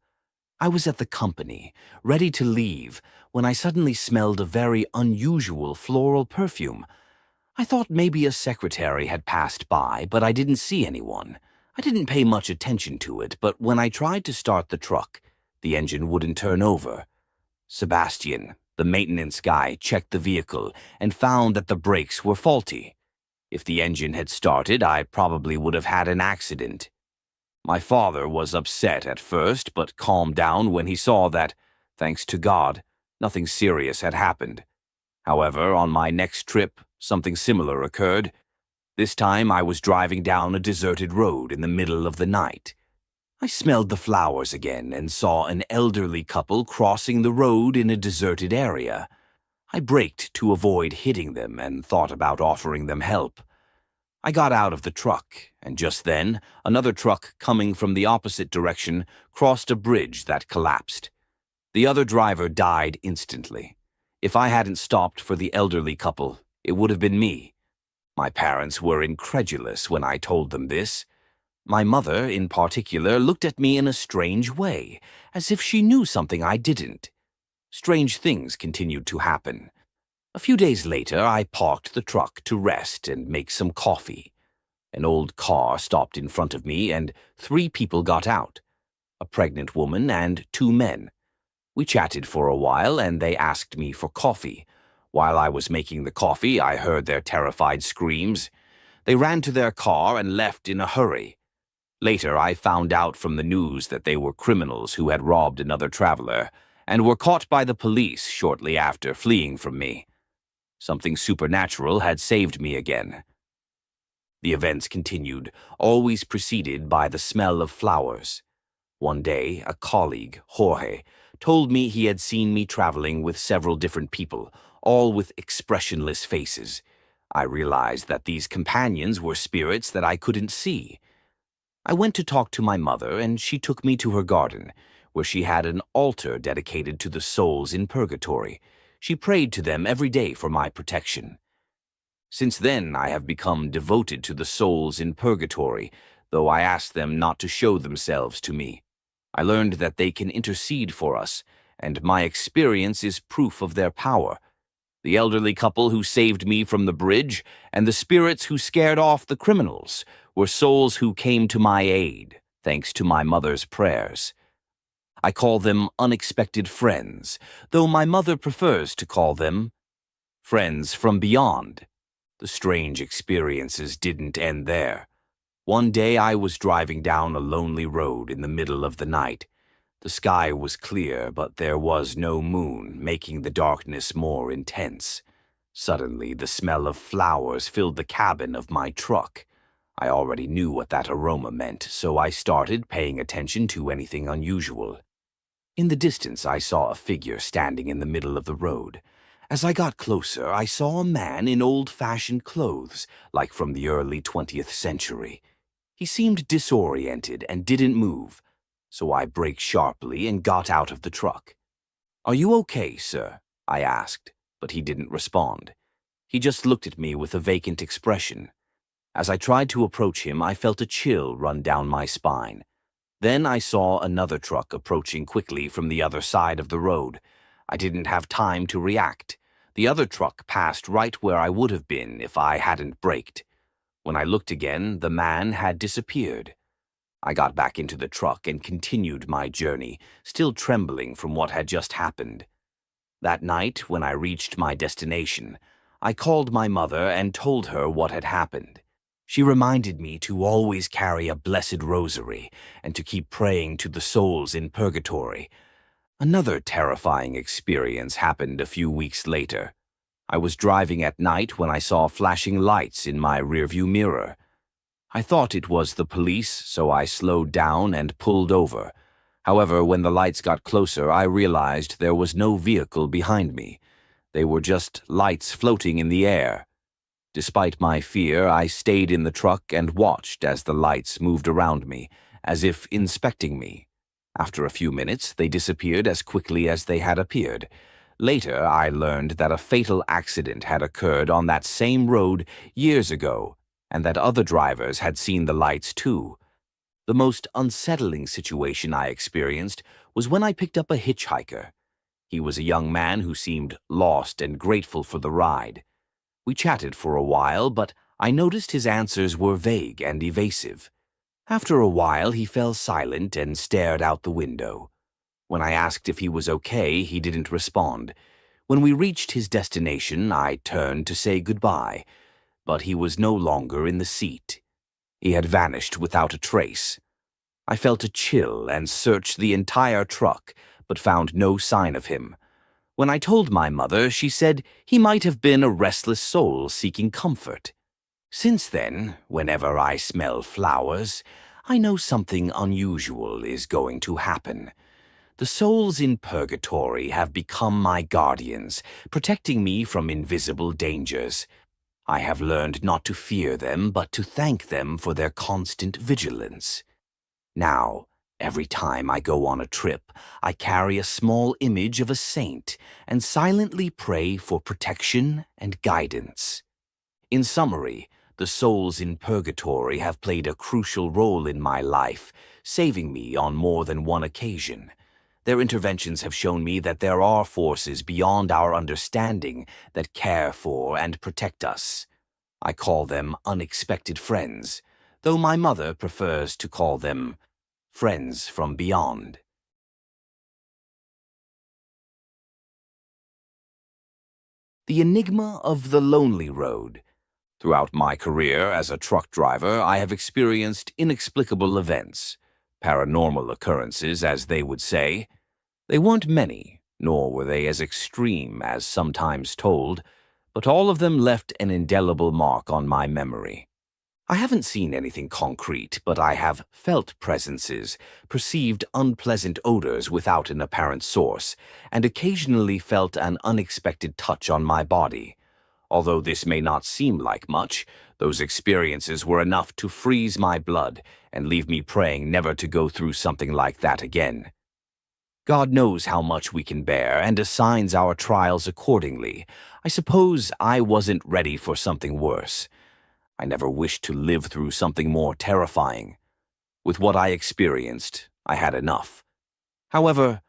I was at the company, ready to leave, when I suddenly smelled a very unusual floral perfume. I thought maybe a secretary had passed by, but I didn't see anyone. I didn't pay much attention to it, but when I tried to start the truck, the engine wouldn't turn over. Sebastian, the maintenance guy, checked the vehicle and found that the brakes were faulty. If the engine had started, I probably would have had an accident. My father was upset at first, but calmed down when he saw that, thanks to God, nothing serious had happened. However, on my next trip, something similar occurred. This time I was driving down a deserted road in the middle of the night. I smelled the flowers again and saw an elderly couple crossing the road in a deserted area. I braked to avoid hitting them and thought about offering them help. I got out of the truck, and just then, another truck coming from the opposite direction crossed a bridge that collapsed. The other driver died instantly. If I hadn't stopped for the elderly couple, it would have been me. My parents were incredulous when I told them this. My mother, in particular, looked at me in a strange way, as if she knew something I didn't. Strange things continued to happen. A few days later, I parked the truck to rest and make some coffee. An old car stopped in front of me, and 3 people got out, a pregnant woman and 2 men. We chatted for a while, and they asked me for coffee. While I was making the coffee, I heard their terrified screams. They ran to their car and left in a hurry. Later, I found out from the news that they were criminals who had robbed another traveler and were caught by the police shortly after fleeing from me. Something supernatural had saved me again. The events continued, always preceded by the smell of flowers. One day, a colleague, Jorge, told me he had seen me traveling with several different people, all with expressionless faces. I realized that these companions were spirits that I couldn't see. I went to talk to my mother, and she took me to her garden, where she had an altar dedicated to the souls in purgatory. She prayed to them every day for my protection. Since then, I have become devoted to the souls in purgatory, though I ask them not to show themselves to me. I learned that they can intercede for us, and my experience is proof of their power. The elderly couple who saved me from the bridge and the spirits who scared off the criminals were souls who came to my aid, thanks to my mother's prayers. I call them unexpected friends, though my mother prefers to call them friends from beyond. The strange experiences didn't end there. One day I was driving down a lonely road in the middle of the night. The sky was clear, but there was no moon, making the darkness more intense. Suddenly, the smell of flowers filled the cabin of my truck. I already knew what that aroma meant, so I started paying attention to anything unusual. In the distance, I saw a figure standing in the middle of the road. As I got closer, I saw a man in old-fashioned clothes, like from the early 20th century. He seemed disoriented and didn't move, so I braked sharply and got out of the truck. "Are you okay, sir?" I asked, but he didn't respond. He just looked at me with a vacant expression. As I tried to approach him, I felt a chill run down my spine. Then I saw another truck approaching quickly from the other side of the road. I didn't have time to react. The other truck passed right where I would have been if I hadn't braked. When I looked again, the man had disappeared. I got back into the truck and continued my journey, still trembling from what had just happened. That night, when I reached my destination, I called my mother and told her what had happened. She reminded me to always carry a blessed rosary and to keep praying to the souls in purgatory. Another terrifying experience happened a few weeks later. I was driving at night when I saw flashing lights in my rearview mirror. I thought it was the police, so I slowed down and pulled over. However, when the lights got closer, I realized there was no vehicle behind me. They were just lights floating in the air. Despite my fear, I stayed in the truck and watched as the lights moved around me, as if inspecting me. After a few minutes, they disappeared as quickly as they had appeared. Later, I learned that a fatal accident had occurred on that same road years ago, and that other drivers had seen the lights too. The most unsettling situation I experienced was when I picked up a hitchhiker. He was a young man who seemed lost and grateful for the ride. We chatted for a while, but I noticed his answers were vague and evasive. After a while, he fell silent and stared out the window. When I asked if he was okay, he didn't respond. When we reached his destination, I turned to say goodbye, but he was no longer in the seat. He had vanished without a trace. I felt a chill and searched the entire truck, but found no sign of him. When I told my mother, she said he might have been a restless soul seeking comfort. Since then, whenever I smell flowers, I know something unusual is going to happen. The souls in purgatory have become my guardians, protecting me from invisible dangers. I have learned not to fear them, but to thank them for their constant vigilance. Now, every time I go on a trip, I carry a small image of a saint and silently pray for protection and guidance. In summary, the souls in purgatory have played a crucial role in my life, saving me on more than one occasion. Their interventions have shown me that there are forces beyond our understanding that care for and protect us. I call them unexpected friends, though my mother prefers to call them friends from beyond. The Enigma of the Lonely Road. Throughout my career as a truck driver, I have experienced inexplicable events, paranormal occurrences, as they would say. They weren't many, nor were they as extreme as sometimes told, but all of them left an indelible mark on my memory. I haven't seen anything concrete, but I have felt presences, perceived unpleasant odors without an apparent source, and occasionally felt an unexpected touch on my body. Although this may not seem like much, those experiences were enough to freeze my blood and leave me praying never to go through something like that again. God knows how much we can bear and assigns our trials accordingly. I suppose I wasn't ready for something worse. I never wished to live through something more terrifying. With what I experienced, I had enough. However,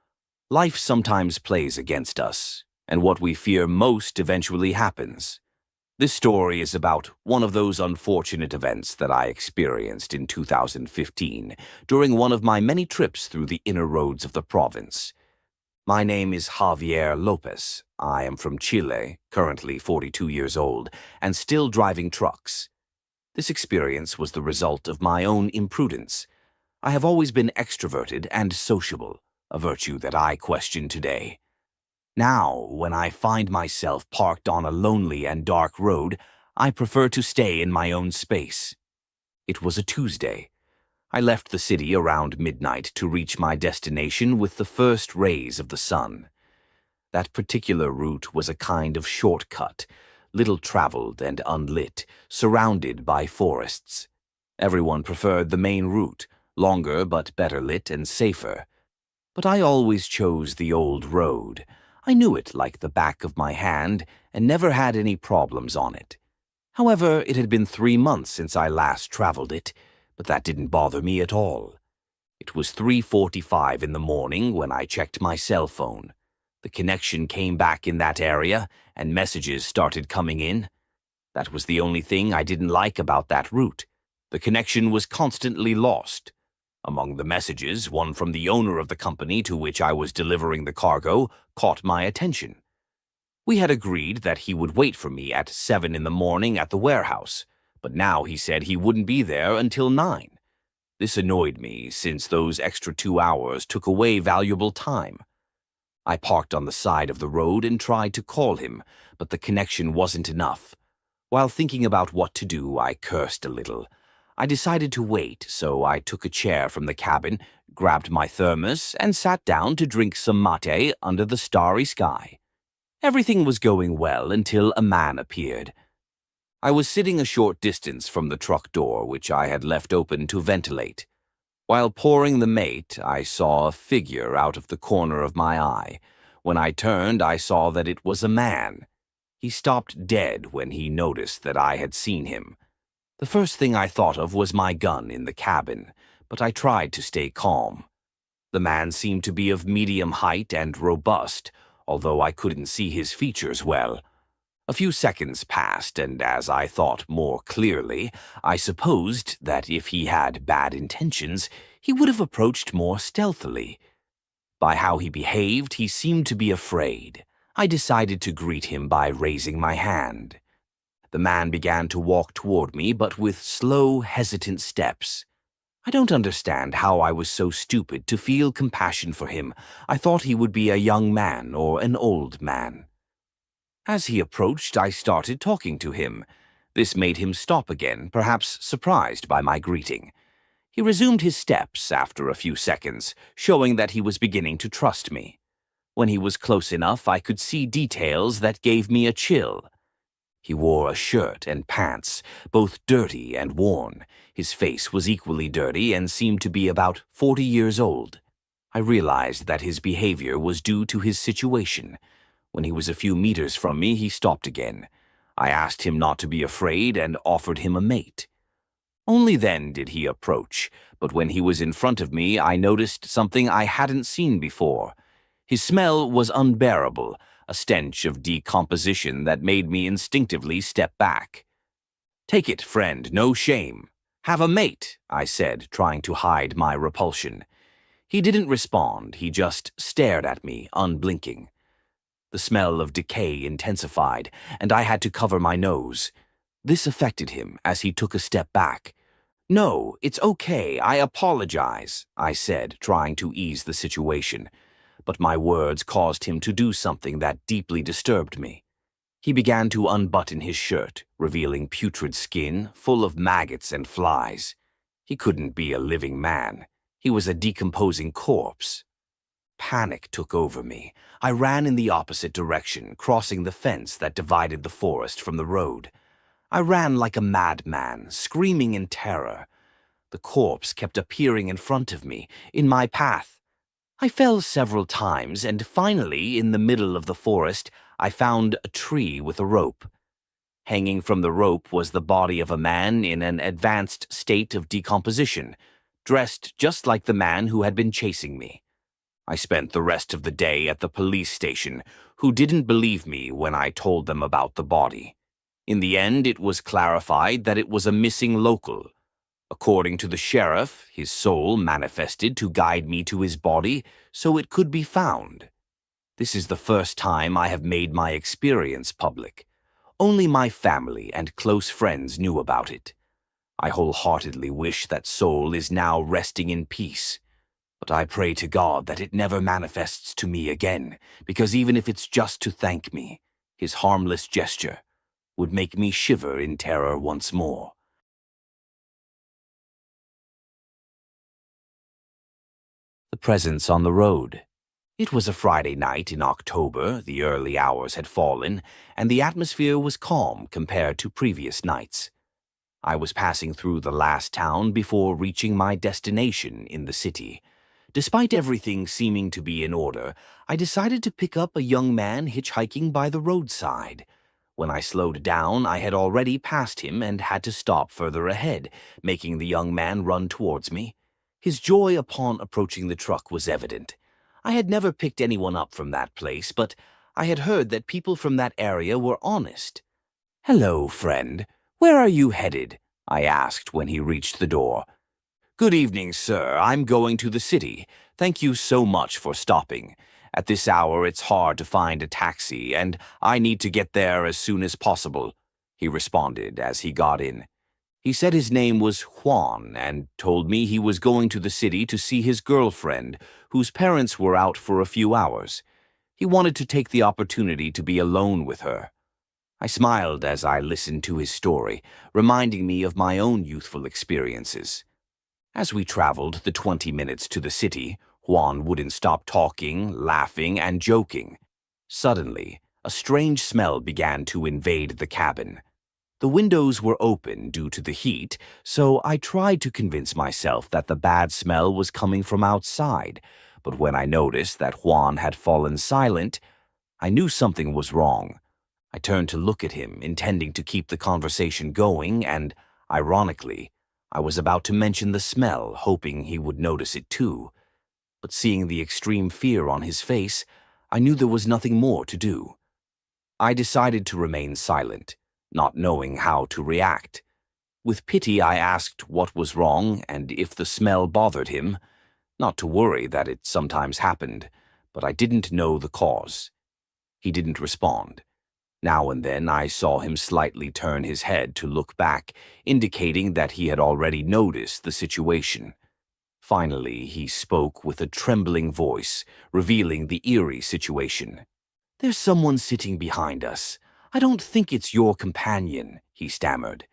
life sometimes plays against us, and what we fear most eventually happens. This story is about one of those unfortunate events that I experienced in 2015 during one of my many trips through the inner roads of the province. My name is Javier Lopez. I am from Chile, currently 42 years old, and still driving trucks. This experience was the result of my own imprudence. I have always been extroverted and sociable, a virtue that I question today. Now, when I find myself parked on a lonely and dark road, I prefer to stay in my own space. It was a Tuesday. I left the city around midnight to reach my destination with the first rays of the sun. That particular route was a kind of shortcut, little traveled and unlit, surrounded by forests. Everyone preferred the main route, longer but better lit and safer. But I always chose the old road. I knew it like the back of my hand and never had any problems on it. However, it had been 3 months since I last traveled it, but that didn't bother me at all. It was 3:45 in the morning when I checked my cell phone. The connection came back in that area, and messages started coming in. That was the only thing I didn't like about that route. The connection was constantly lost. Among the messages, one from the owner of the company to which I was delivering the cargo caught my attention. We had agreed that he would wait for me at 7 in the morning at the warehouse, but now he said he wouldn't be there until 9. This annoyed me, since those extra 2 hours took away valuable time. I parked on the side of the road and tried to call him, but the connection wasn't enough. While thinking about what to do, I cursed a little. I decided to wait, so I took a chair from the cabin, grabbed my thermos, and sat down to drink some mate under the starry sky. Everything was going well until a man appeared. I was sitting a short distance from the truck door, which I had left open to ventilate. While pouring the mate, I saw a figure out of the corner of my eye. When I turned, I saw that it was a man. He stopped dead when he noticed that I had seen him. The first thing I thought of was my gun in the cabin, but I tried to stay calm. The man seemed to be of medium height and robust, although I couldn't see his features well. A few seconds passed, and as I thought more clearly, I supposed that if he had bad intentions, he would have approached more stealthily. By how he behaved, he seemed to be afraid. I decided to greet him by raising my hand. The man began to walk toward me, but with slow, hesitant steps. I don't understand how I was so stupid to feel compassion for him. I thought he would be a young man or an old man. As he approached, I started talking to him. This made him stop again, perhaps surprised by my greeting. He resumed his steps after a few seconds, showing that he was beginning to trust me. When he was close enough, I could see details that gave me a chill. He wore a shirt and pants, both dirty and worn. His face was equally dirty and seemed to be about 40 years old. I realized that his behavior was due to his situation. When he was a few meters from me, he stopped again. I asked him not to be afraid and offered him a mate. Only then did he approach, but when he was in front of me, I noticed something I hadn't seen before. His smell was unbearable, a stench of decomposition that made me instinctively step back. "Take it, friend, no shame. Have a mate," I said, trying to hide my repulsion. He didn't respond, he just stared at me, unblinking. The smell of decay intensified, and I had to cover my nose. This affected him as he took a step back. "No, it's okay, I apologize," I said, trying to ease the situation. But my words caused him to do something that deeply disturbed me. He began to unbutton his shirt, revealing putrid skin full of maggots and flies. He couldn't be a living man. He was a decomposing corpse. Panic took over me. I ran in the opposite direction, crossing the fence that divided the forest from the road. I ran like a madman, screaming in terror. The corpse kept appearing in front of me, in my path. I fell several times, and finally, in the middle of the forest, I found a tree with a rope. Hanging from the rope was the body of a man in an advanced state of decomposition, dressed just like the man who had been chasing me. I spent the rest of the day at the police station, who didn't believe me when I told them about the body. In the end, it was clarified that it was a missing local. According to the sheriff, his soul manifested to guide me to his body so it could be found. This is the first time I have made my experience public. Only my family and close friends knew about it. I wholeheartedly wish that soul is now resting in peace. But I pray to God that it never manifests to me again, because even if it's just to thank me, his harmless gesture would make me shiver in terror once more. The presence on the road. It was a Friday night in October, the early hours had fallen, and the atmosphere was calm compared to previous nights. I was passing through the last town before reaching my destination in the city. Despite everything seeming to be in order, I decided to pick up a young man hitchhiking by the roadside. When I slowed down, I had already passed him and had to stop further ahead, making the young man run towards me. His joy upon approaching the truck was evident. I had never picked anyone up from that place, but I had heard that people from that area were honest. "Hello, friend. Where are you headed?" I asked when he reached the door. "Good evening, sir. I'm going to the city. Thank you so much for stopping. At this hour, it's hard to find a taxi, and I need to get there as soon as possible," he responded as he got in. He said his name was Juan and told me he was going to the city to see his girlfriend, whose parents were out for a few hours. He wanted to take the opportunity to be alone with her. I smiled as I listened to his story, reminding me of my own youthful experiences. As we traveled the 20 minutes to the city, Juan wouldn't stop talking, laughing, and joking. Suddenly, a strange smell began to invade the cabin. The windows were open due to the heat, so I tried to convince myself that the bad smell was coming from outside, but when I noticed that Juan had fallen silent, I knew something was wrong. I turned to look at him, intending to keep the conversation going, and, ironically, I was about to mention the smell, hoping he would notice it too. But seeing the extreme fear on his face, I knew there was nothing more to do. I decided to remain silent, not knowing how to react. With pity, I asked what was wrong and if the smell bothered him. Not to worry that it sometimes happened, but I didn't know the cause. He didn't respond. Now and then I saw him slightly turn his head to look back, indicating that he had already noticed the situation. Finally, he spoke with a trembling voice, revealing the eerie situation. "There's someone sitting behind us. I don't think it's your companion," he stammered.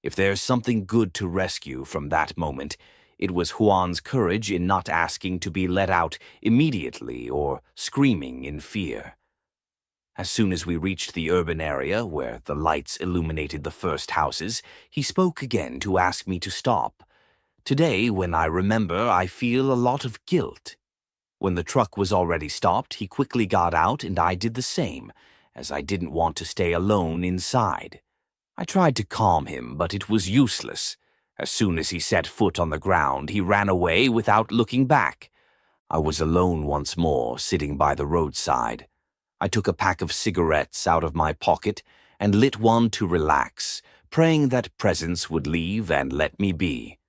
If there's something good to rescue from that moment, it was Juan's courage in not asking to be let out immediately or screaming in fear. As soon as we reached the urban area where the lights illuminated the first houses, he spoke again to ask me to stop. Today, when I remember, I feel a lot of guilt. When the truck was already stopped, he quickly got out and I did the same, as I didn't want to stay alone inside. I tried to calm him, but it was useless. As soon as he set foot on the ground, he ran away without looking back. I was alone once more, sitting by the roadside. I took a pack of cigarettes out of my pocket and lit one to relax, praying that presence would leave and let me be.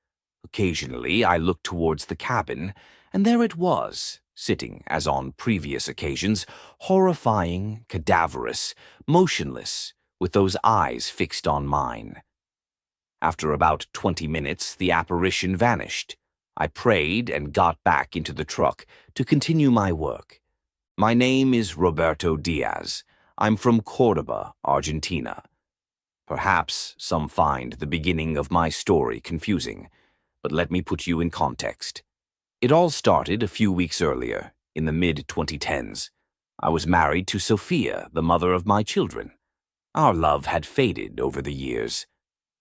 Occasionally, I looked towards the cabin, and there it was, sitting, as on previous occasions, horrifying, cadaverous, motionless, with those eyes fixed on mine. After about 20 minutes, the apparition vanished. I prayed and got back into the truck to continue my work. My name is Roberto Diaz. I'm from Cordoba, Argentina. Perhaps some find the beginning of my story confusing, but let me put you in context. It all started a few weeks earlier, in the mid-2010s. I was married to Sophia, the mother of my children. Our love had faded over the years.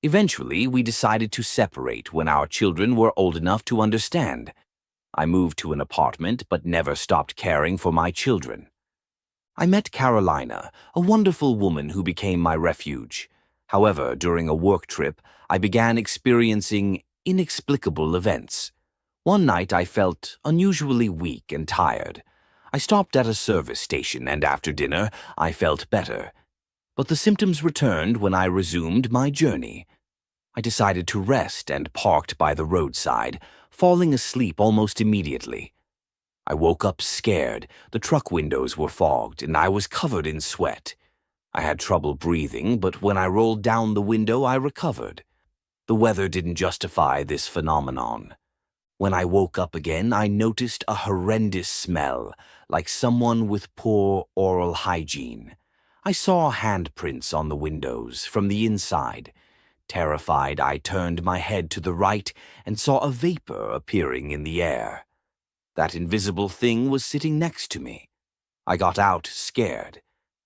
Eventually, we decided to separate when our children were old enough to understand. I moved to an apartment but never stopped caring for my children. I met Carolina, a wonderful woman who became my refuge. However, during a work trip, I began experiencing inexplicable events. One night I felt unusually weak and tired. I stopped at a service station and after dinner I felt better. But the symptoms returned when I resumed my journey. I decided to rest and parked by the roadside, falling asleep almost immediately. I woke up scared. The truck windows were fogged and I was covered in sweat. I had trouble breathing, but when I rolled down the window I recovered. The weather didn't justify this phenomenon. When I woke up again, I noticed a horrendous smell, like someone with poor oral hygiene. I saw handprints on the windows from the inside. Terrified, I turned my head to the right and saw a vapor appearing in the air. That invisible thing was sitting next to me. I got out scared,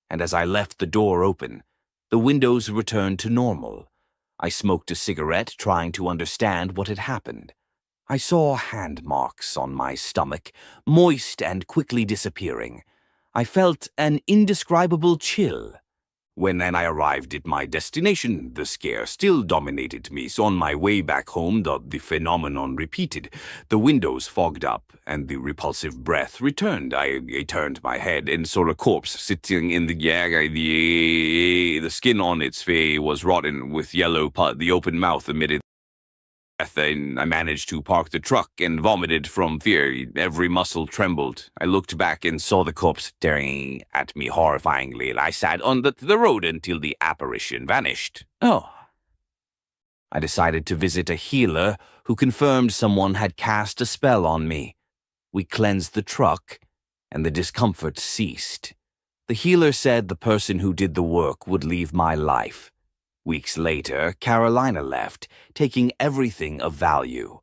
and as I left the door open, the windows returned to normal. I smoked a cigarette, trying to understand what had happened. I saw hand marks on my stomach, moist and quickly disappearing. I felt an indescribable chill. When I arrived at my destination, the scare still dominated me, so on my way back home, the phenomenon repeated. The windows fogged up, and the repulsive breath returned. I turned my head and saw a corpse sitting in the air. The skin on its face was rotten with yellow pus. The open mouth emitted breath, and I managed to park the truck and vomited from fear. Every muscle trembled. I looked back and saw the corpse staring at me horrifyingly, and I sat on the road until the apparition vanished. Oh. I decided to visit a healer who confirmed someone had cast a spell on me. We cleansed the truck, and the discomfort ceased. The healer said the person who did the work would leave my life. Weeks later, Carolina left, taking everything of value.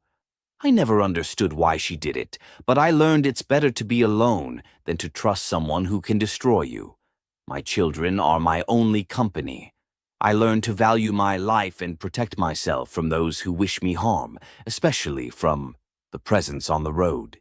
I never understood why she did it, but I learned it's better to be alone than to trust someone who can destroy you. My children are my only company. I learned to value my life and protect myself from those who wish me harm, especially from the presence on the road.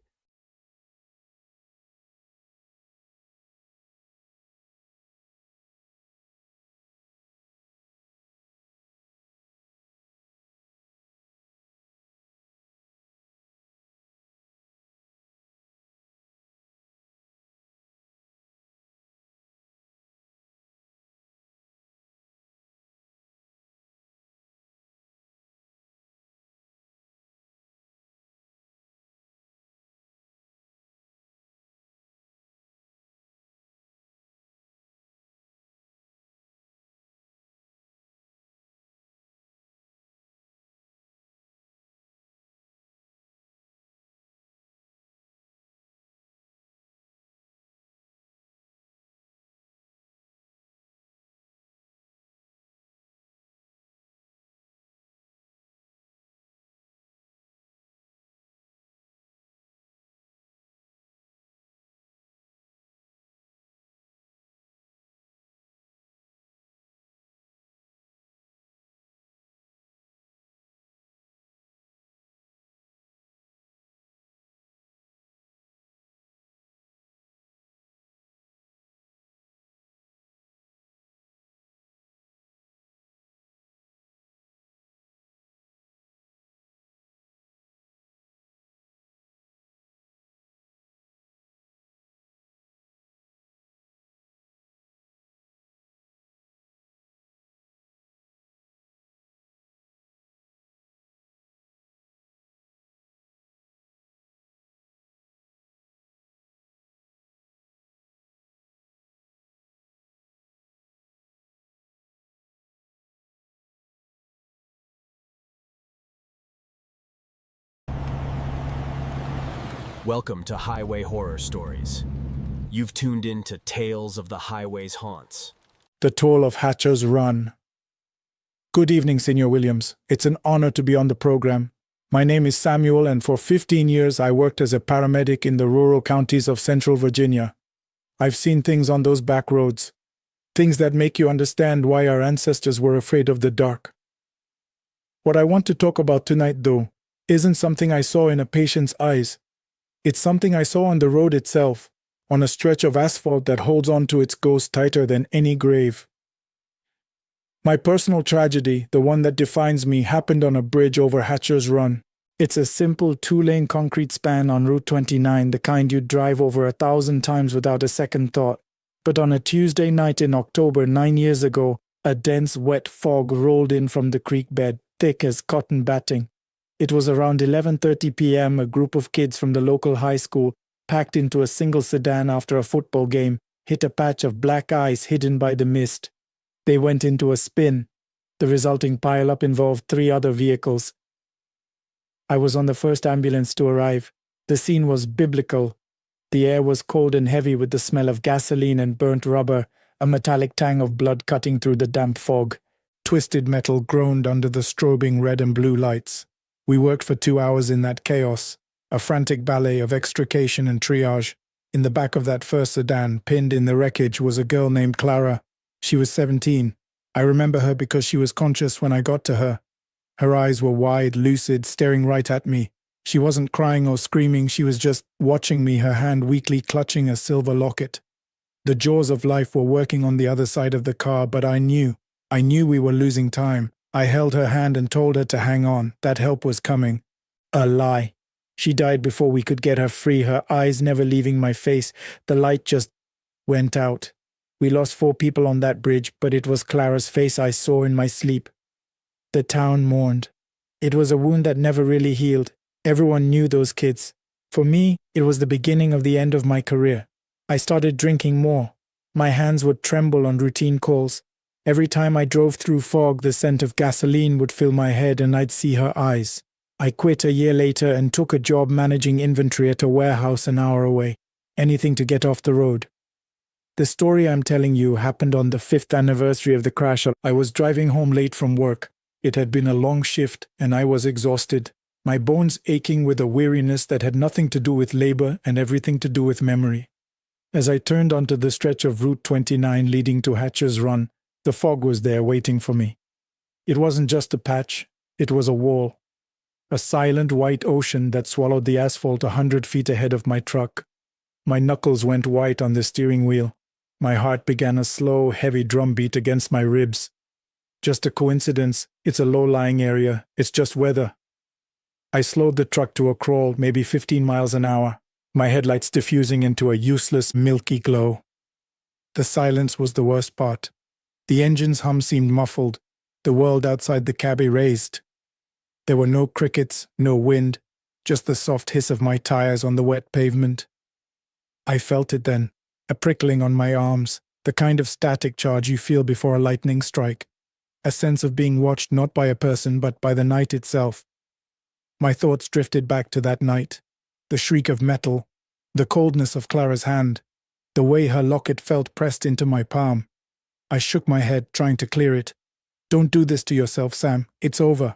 Welcome to Highway Horror Stories. You've tuned in to Tales of the Highway's Haunts. The Toll of Hatcher's Run. Good evening, Senior Williams. It's an honor to be on the program. My name is Samuel, and for 15 years I worked as a paramedic in the rural counties of Central Virginia. I've seen things on those back roads, things that make you understand why our ancestors were afraid of the dark. What I want to talk about tonight, though, isn't something I saw in a patient's eyes. It's something I saw on the road itself, on a stretch of asphalt that holds on to its ghost tighter than any grave. My personal tragedy, the one that defines me, happened on a bridge over Hatcher's Run. It's a simple 2-lane concrete span on Route 29, the kind you'd drive over 1,000 times without a second thought. But on a Tuesday night in October 9 years ago, a dense, wet fog rolled in from the creek bed, thick as cotton batting. It was around 11:30 p.m. A group of kids from the local high school, packed into a single sedan after a football game, hit a patch of black ice hidden by the mist. They went into a spin. The resulting pileup involved 3 other vehicles. I was on the first ambulance to arrive. The scene was biblical. The air was cold and heavy with the smell of gasoline and burnt rubber, a metallic tang of blood cutting through the damp fog. Twisted metal groaned under the strobing red and blue lights. We worked for 2 hours in that chaos, a frantic ballet of extrication and triage. In the back of that first sedan, pinned in the wreckage, was a girl named Clara. She was 17. I remember her because she was conscious when I got to her. Her eyes were wide, lucid, staring right at me. She wasn't crying or screaming, she was just watching me, her hand weakly clutching a silver locket. The jaws of life were working on the other side of the car, but I knew we were losing time. I held her hand and told her to hang on, that help was coming. A lie. She died before we could get her free, her eyes never leaving my face. The light just went out. We lost 4 people on that bridge, but it was Clara's face I saw in my sleep. The town mourned. It was a wound that never really healed. Everyone knew those kids. For me, it was the beginning of the end of my career. I started drinking more. My hands would tremble on routine calls. Every time I drove through fog, the scent of gasoline would fill my head and I'd see her eyes. I quit a year later and took a job managing inventory at a warehouse an hour away. Anything to get off the road. The story I'm telling you happened on the 5th anniversary of the crash. I was driving home late from work. It had been a long shift and I was exhausted, my bones aching with a weariness that had nothing to do with labor and everything to do with memory. As I turned onto the stretch of Route 29 leading to Hatcher's Run, the fog was there waiting for me. It wasn't just a patch, it was a wall. A silent white ocean that swallowed the asphalt 100 feet ahead of my truck. My knuckles went white on the steering wheel. My heart began a slow, heavy drumbeat against my ribs. Just a coincidence, it's a low-lying area, it's just weather. I slowed the truck to a crawl, maybe 15 miles an hour, my headlights diffusing into a useless, milky glow. The silence was the worst part. The engine's hum seemed muffled, the world outside the cab erased. There were no crickets, no wind, just the soft hiss of my tires on the wet pavement. I felt it then, a prickling on my arms, the kind of static charge you feel before a lightning strike. A sense of being watched not by a person but by the night itself. My thoughts drifted back to that night. The shriek of metal, the coldness of Clara's hand, the way her locket felt pressed into my palm. I shook my head, trying to clear it. Don't do this to yourself, Sam. It's over.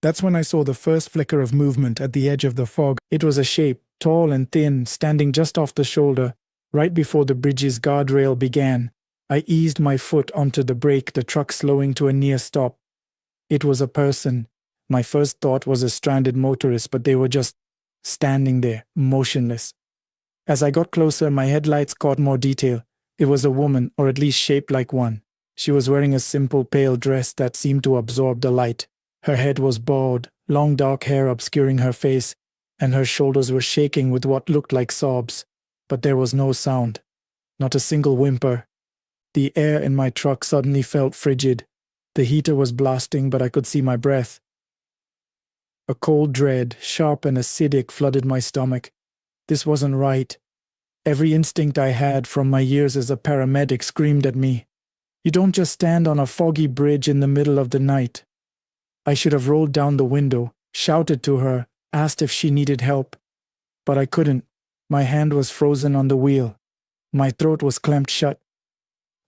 That's when I saw the first flicker of movement at the edge of the fog. It was a shape, tall and thin, standing just off the shoulder, right before the bridge's guardrail began. I eased my foot onto the brake, the truck slowing to a near stop. It was a person. My first thought was a stranded motorist, but they were just standing there, motionless. As I got closer, my headlights caught more detail. It was a woman, or at least shaped like one. She was wearing a simple pale dress that seemed to absorb the light. Her head was bald, long dark hair obscuring her face, and her shoulders were shaking with what looked like sobs. But there was no sound. Not a single whimper. The air in my truck suddenly felt frigid. The heater was blasting, but I could see my breath. A cold dread, sharp and acidic, flooded my stomach. This wasn't right. Every instinct I had from my years as a paramedic screamed at me. You don't just stand on a foggy bridge in the middle of the night. I should have rolled down the window, shouted to her, asked if she needed help. But I couldn't. My hand was frozen on the wheel. My throat was clamped shut.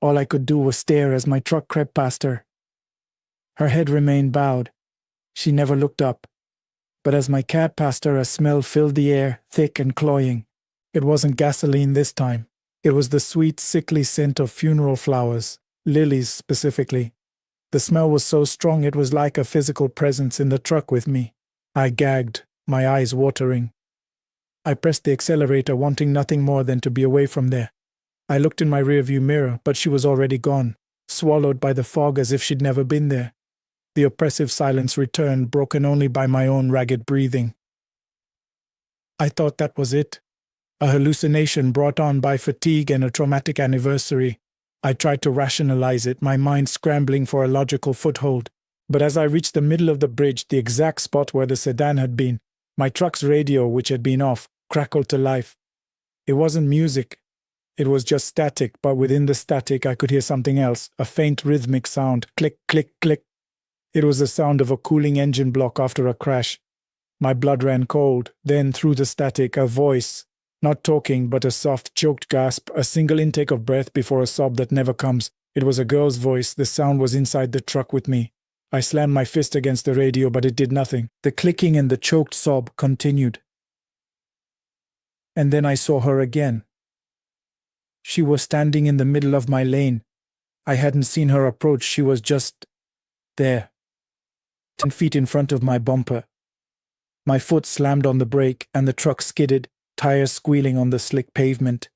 All I could do was stare as my truck crept past her. Her head remained bowed. She never looked up. But as my cab passed her, a smell filled the air, thick and cloying. It wasn't gasoline this time. It was the sweet, sickly scent of funeral flowers, lilies specifically. The smell was so strong it was like a physical presence in the truck with me. I gagged, my eyes watering. I pressed the accelerator, wanting nothing more than to be away from there. I looked in my rearview mirror, but she was already gone, swallowed by the fog as if she'd never been there. The oppressive silence returned, broken only by my own ragged breathing. I thought that was it. A hallucination brought on by fatigue and a traumatic anniversary. I tried to rationalize it, my mind scrambling for a logical foothold. But as I reached the middle of the bridge, the exact spot where the sedan had been, my truck's radio, which had been off, crackled to life. It wasn't music. It was just static, but within the static I could hear something else, a faint rhythmic sound, click, click, click. It was the sound of a cooling engine block after a crash. My blood ran cold. Then, through the static, a voice, not talking, but a soft, choked gasp, a single intake of breath before a sob that never comes. It was a girl's voice. The sound was inside the truck with me. I slammed my fist against the radio, but it did nothing. The clicking and the choked sob continued. And then I saw her again. She was standing in the middle of my lane. I hadn't seen her approach. She was just there, 10 feet in front of my bumper. My foot slammed on the brake, and the truck skidded, tires squealing on the slick pavement.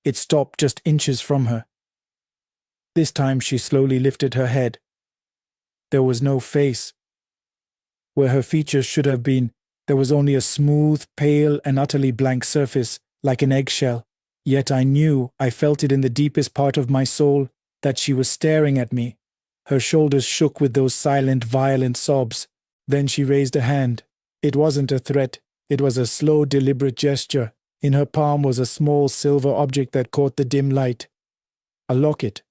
It stopped just inches from her. This time she slowly lifted her head. There was no face. Where her features should have been, there was only a smooth, pale, and utterly blank surface, like an eggshell. Yet I felt it in the deepest part of my soul, that she was staring at me. Her shoulders shook with those silent, violent sobs. Then she raised a hand. It wasn't a threat. It was a slow, deliberate gesture. In her palm was a small silver object that caught the dim light. A locket.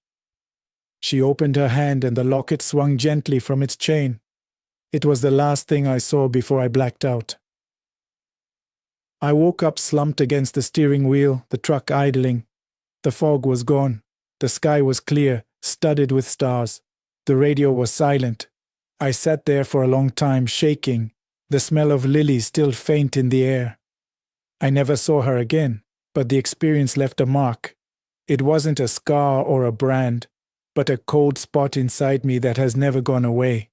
She opened her hand and the locket swung gently from its chain. It was the last thing I saw before I blacked out. I woke up slumped against the steering wheel, the truck idling. The fog was gone. The sky was clear, studded with stars. The radio was silent. I sat there for a long time, shaking, the smell of lilies still faint in the air. I never saw her again, but the experience left a mark. It wasn't a scar or a brand, but a cold spot inside me that has never gone away.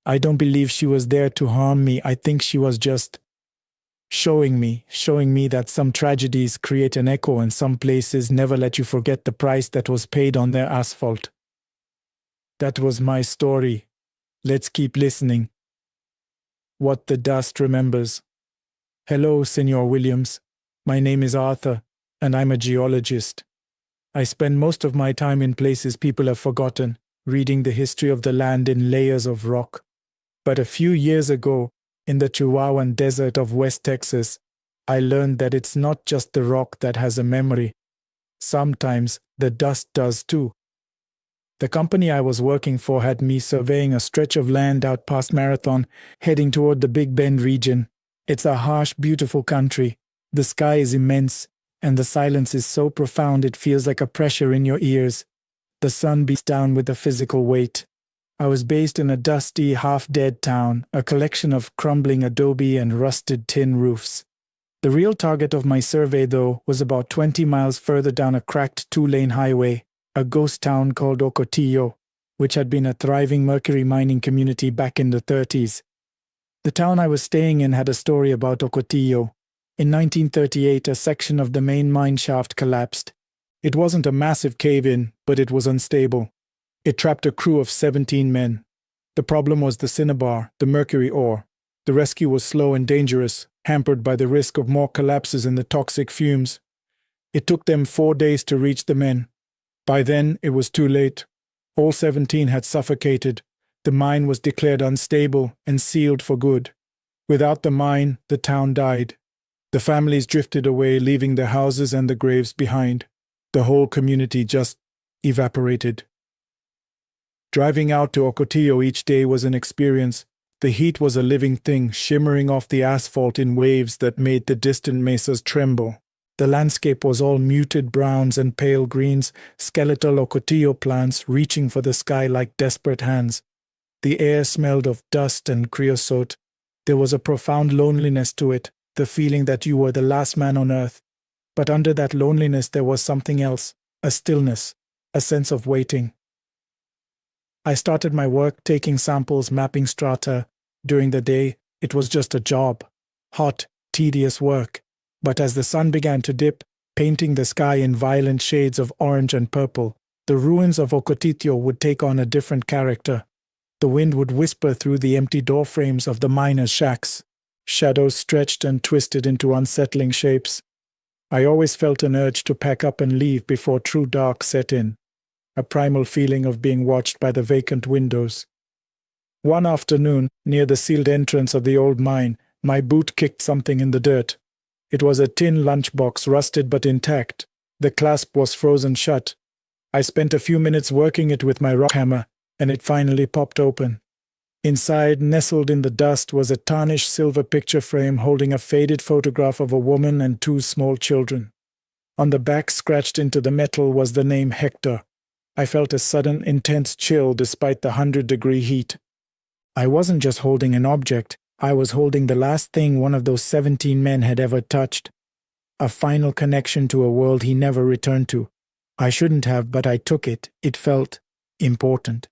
I don't believe she was there to harm me. I think she was just showing me that some tragedies create an echo and some places never let you forget the price that was paid on their asphalt. That was my story. Let's keep listening. What the dust remembers. Hello, Senor Williams. My name is Arthur, and I'm a geologist. I spend most of my time in places people have forgotten, reading the history of the land in layers of rock. But a few years ago, in the Chihuahuan desert of West Texas, I learned that it's not just the rock that has a memory. Sometimes the dust does too. The company I was working for had me surveying a stretch of land out past Marathon, heading toward the Big Bend region. It's a harsh, beautiful country. The sky is immense, and the silence is so profound it feels like a pressure in your ears. The sun beats down with a physical weight. I was based in a dusty, half-dead town, a collection of crumbling adobe and rusted tin roofs. The real target of my survey, though, was about 20 miles further down a cracked two-lane highway, a ghost town called Ocotillo, which had been a thriving mercury mining community back in the 30s. The town I was staying in had a story about Ocotillo. In 1938, a section of the main mine shaft collapsed. It wasn't a massive cave-in, but it was unstable. It trapped a crew of 17 men. The problem was the cinnabar, the mercury ore. The rescue was slow and dangerous, hampered by the risk of more collapses and the toxic fumes. It took them 4 days to reach the men. By then, it was too late. All 17 had suffocated. The mine was declared unstable and sealed for good. Without the mine, the town died. The families drifted away, leaving their houses and the graves behind. The whole community just evaporated. Driving out to Ocotillo each day was an experience. The heat was a living thing, shimmering off the asphalt in waves that made the distant mesas tremble. The landscape was all muted browns and pale greens, skeletal Ocotillo plants reaching for the sky like desperate hands. The air smelled of dust and creosote. There was a profound loneliness to it, the feeling that you were the last man on earth. But under that loneliness there was something else, a stillness, a sense of waiting. I started my work taking samples, mapping strata. During the day, it was just a job. Hot, tedious work. But as the sun began to dip, painting the sky in violent shades of orange and purple, the ruins of Ocotillo would take on a different character. The wind would whisper through the empty door frames of the miners' shacks. Shadows stretched and twisted into unsettling shapes. I always felt an urge to pack up and leave before true dark set in. A primal feeling of being watched by the vacant windows. One afternoon, near the sealed entrance of the old mine, my boot kicked something in the dirt. It was a tin lunchbox, rusted but intact. The clasp was frozen shut. I spent a few minutes working it with my rock hammer, and it finally popped open. Inside, nestled in the dust, was a tarnished silver picture frame holding a faded photograph of a woman and 2 small children. On the back, scratched into the metal, was the name Hector. I felt a sudden, intense chill despite the 100-degree heat. I wasn't just holding an object, I was holding the last thing one of those 17 men had ever touched. A final connection to a world he never returned to. I shouldn't have, but I took it. It felt important.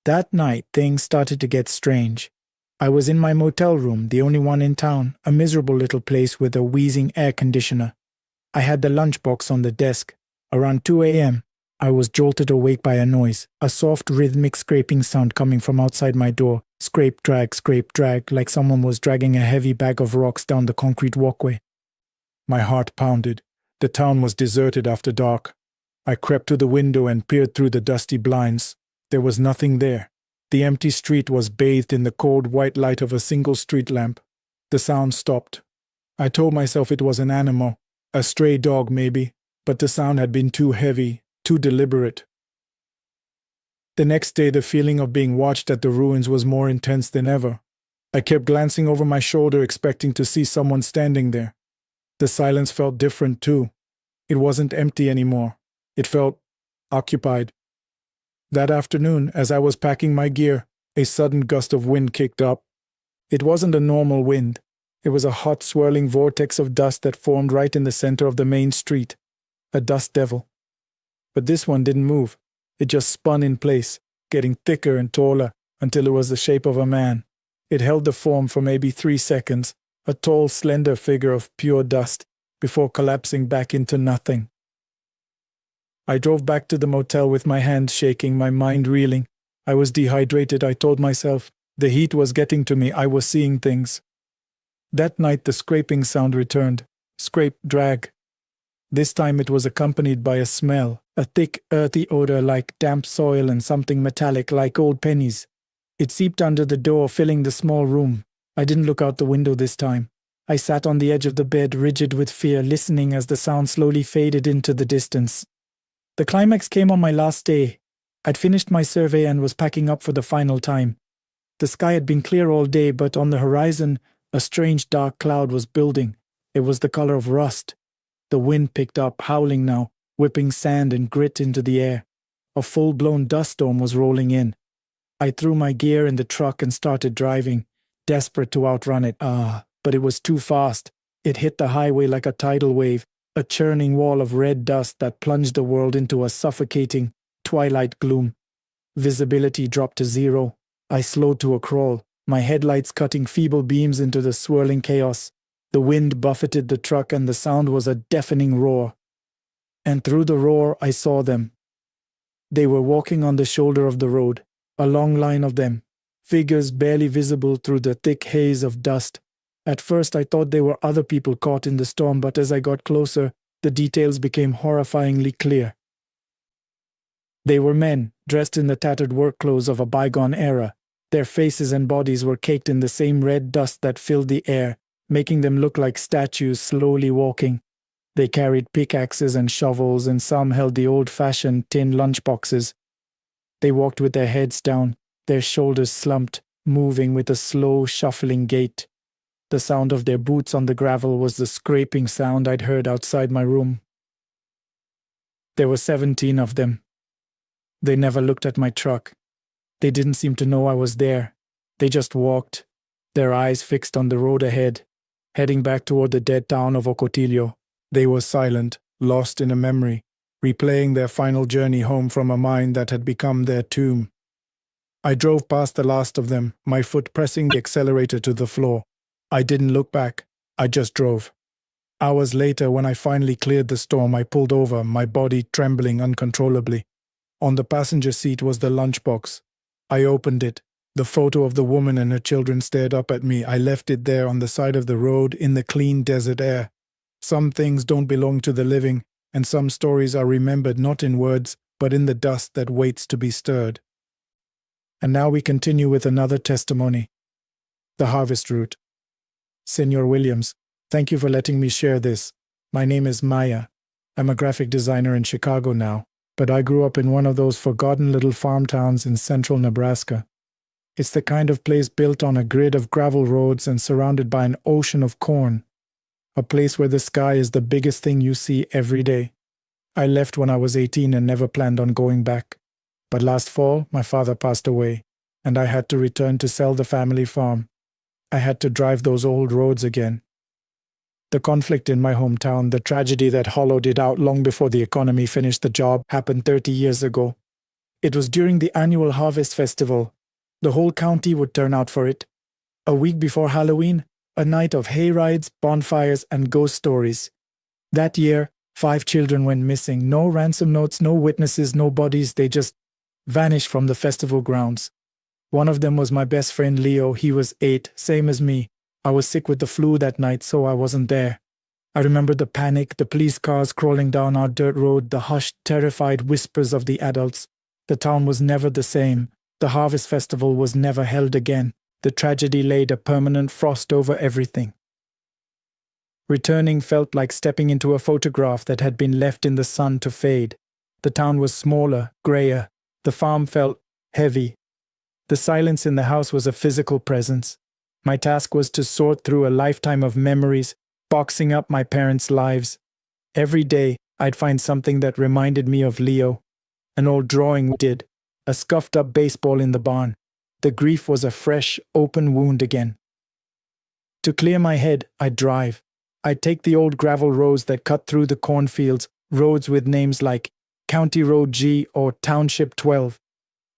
That night, things started to get strange. I was in my motel room, the only one in town, a miserable little place with a wheezing air conditioner. I had the lunchbox on the desk. Around 2 a.m., I was jolted awake by a noise, a soft rhythmic scraping sound coming from outside my door. Scrape, drag, like someone was dragging a heavy bag of rocks down the concrete walkway. My heart pounded. The town was deserted after dark. I crept to the window and peered through the dusty blinds. There was nothing there. The empty street was bathed in the cold white light of a single street lamp. The sound stopped. I told myself it was an animal, a stray dog maybe, but the sound had been too heavy, too deliberate. The next day, the feeling of being watched at the ruins was more intense than ever. I kept glancing over my shoulder, expecting to see someone standing there. The silence felt different too. It wasn't empty anymore. It felt occupied. That afternoon, as I was packing my gear, a sudden gust of wind kicked up. It wasn't a normal wind. It was a hot, swirling vortex of dust that formed right in the center of the main street. A dust devil. But this one didn't move. It just spun in place, getting thicker and taller until it was the shape of a man. It held the form for maybe 3 seconds, a tall, slender figure of pure dust, before collapsing back into nothing. I drove back to the motel with my hands shaking, my mind reeling. I was dehydrated, I told myself. The heat was getting to me, I was seeing things. That night the scraping sound returned. Scrape, drag. This time it was accompanied by a smell, a thick, earthy odor like damp soil and something metallic like old pennies. It seeped under the door, filling the small room. I didn't look out the window this time. I sat on the edge of the bed, rigid with fear, listening as the sound slowly faded into the distance. The climax came on my last day. I'd finished my survey and was packing up for the final time. The sky had been clear all day, but on the horizon, a strange dark cloud was building. It was the color of rust. The wind picked up, howling now, whipping sand and grit into the air. A full-blown dust storm was rolling in. I threw my gear in the truck and started driving, desperate to outrun it. But it was too fast. It hit the highway like a tidal wave, a churning wall of red dust that plunged the world into a suffocating, twilight gloom. Visibility dropped to 0. I slowed to a crawl, my headlights cutting feeble beams into the swirling chaos. The wind buffeted the truck and the sound was a deafening roar. And through the roar I saw them. They were walking on the shoulder of the road, a long line of them, figures barely visible through the thick haze of dust. At first I thought they were other people caught in the storm, but as I got closer, the details became horrifyingly clear. They were men, dressed in the tattered work clothes of a bygone era. Their faces and bodies were caked in the same red dust that filled the air, making them look like statues slowly walking. They carried pickaxes and shovels, and some held the old-fashioned tin lunchboxes. They walked with their heads down, their shoulders slumped, moving with a slow, shuffling gait. The sound of their boots on the gravel was the scraping sound I'd heard outside my room. There were 17 of them. They never looked at my truck. They didn't seem to know I was there. They just walked, their eyes fixed on the road ahead, heading back toward the dead town of Ocotillo. They were silent, lost in a memory, replaying their final journey home from a mind that had become their tomb. I drove past the last of them, my foot pressing the accelerator to the floor. I didn't look back. I just drove. Hours later, when I finally cleared the storm, I pulled over, my body trembling uncontrollably. On the passenger seat was the lunchbox. I opened it. The photo of the woman and her children stared up at me. I left it there on the side of the road in the clean desert air. Some things don't belong to the living, and some stories are remembered not in words, but in the dust that waits to be stirred. And now we continue with another testimony. The harvest route. Senor Williams, thank you for letting me share this. My name is Maya. I'm a graphic designer in Chicago now, but I grew up in one of those forgotten little farm towns in central Nebraska. It's the kind of place built on a grid of gravel roads and surrounded by an ocean of corn. A place where the sky is the biggest thing you see every day. I left when I was 18 and never planned on going back. But last fall, my father passed away, and I had to return to sell the family farm. I had to drive those old roads again. The conflict in my hometown, the tragedy that hollowed it out long before the economy finished the job, happened 30 years ago. It was during the annual Harvest Festival. The whole county would turn out for it. A week before Halloween, a night of hay rides, bonfires, and ghost stories. That year, 5 children went missing. No ransom notes, no witnesses, no bodies. They just vanished from the festival grounds. One of them was my best friend Leo. He was 8, same as me. I was sick with the flu that night, so I wasn't there. I remember the panic, the police cars crawling down our dirt road, the hushed, terrified whispers of the adults. The town was never the same. The harvest festival was never held again. The tragedy laid a permanent frost over everything. Returning felt like stepping into a photograph that had been left in the sun to fade. The town was smaller, grayer. The farm felt heavy. The silence in the house was a physical presence. My task was to sort through a lifetime of memories, boxing up my parents' lives. Every day, I'd find something that reminded me of Leo. An old drawing we did, a scuffed-up baseball in the barn. The grief was a fresh, open wound again. To clear my head, I'd drive. I'd take the old gravel roads that cut through the cornfields, roads with names like County Road G or Township 12.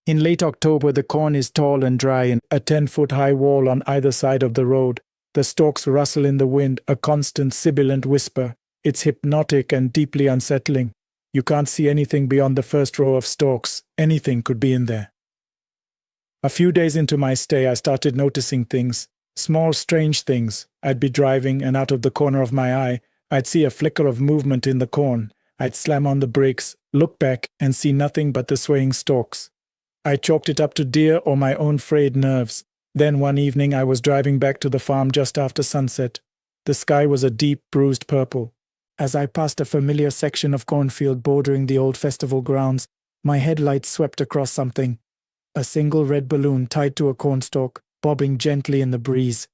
In late October, the corn is tall and dry and a 10-foot-high wall on either side of the road. The stalks rustle in the wind, a constant sibilant whisper. It's hypnotic and deeply unsettling. You can't see anything beyond the first row of stalks. Anything could be in there. A few days into my stay, I started noticing things. Small, strange things. I'd be driving, and out of the corner of my eye, I'd see a flicker of movement in the corn. I'd slam on the brakes, look back, and see nothing but the swaying stalks. I chalked it up to deer or my own frayed nerves. Then one evening I was driving back to the farm just after sunset. The sky was a deep, bruised purple. As I passed a familiar section of cornfield bordering the old festival grounds, my headlights swept across something. A single red balloon tied to a cornstalk, bobbing gently in the breeze.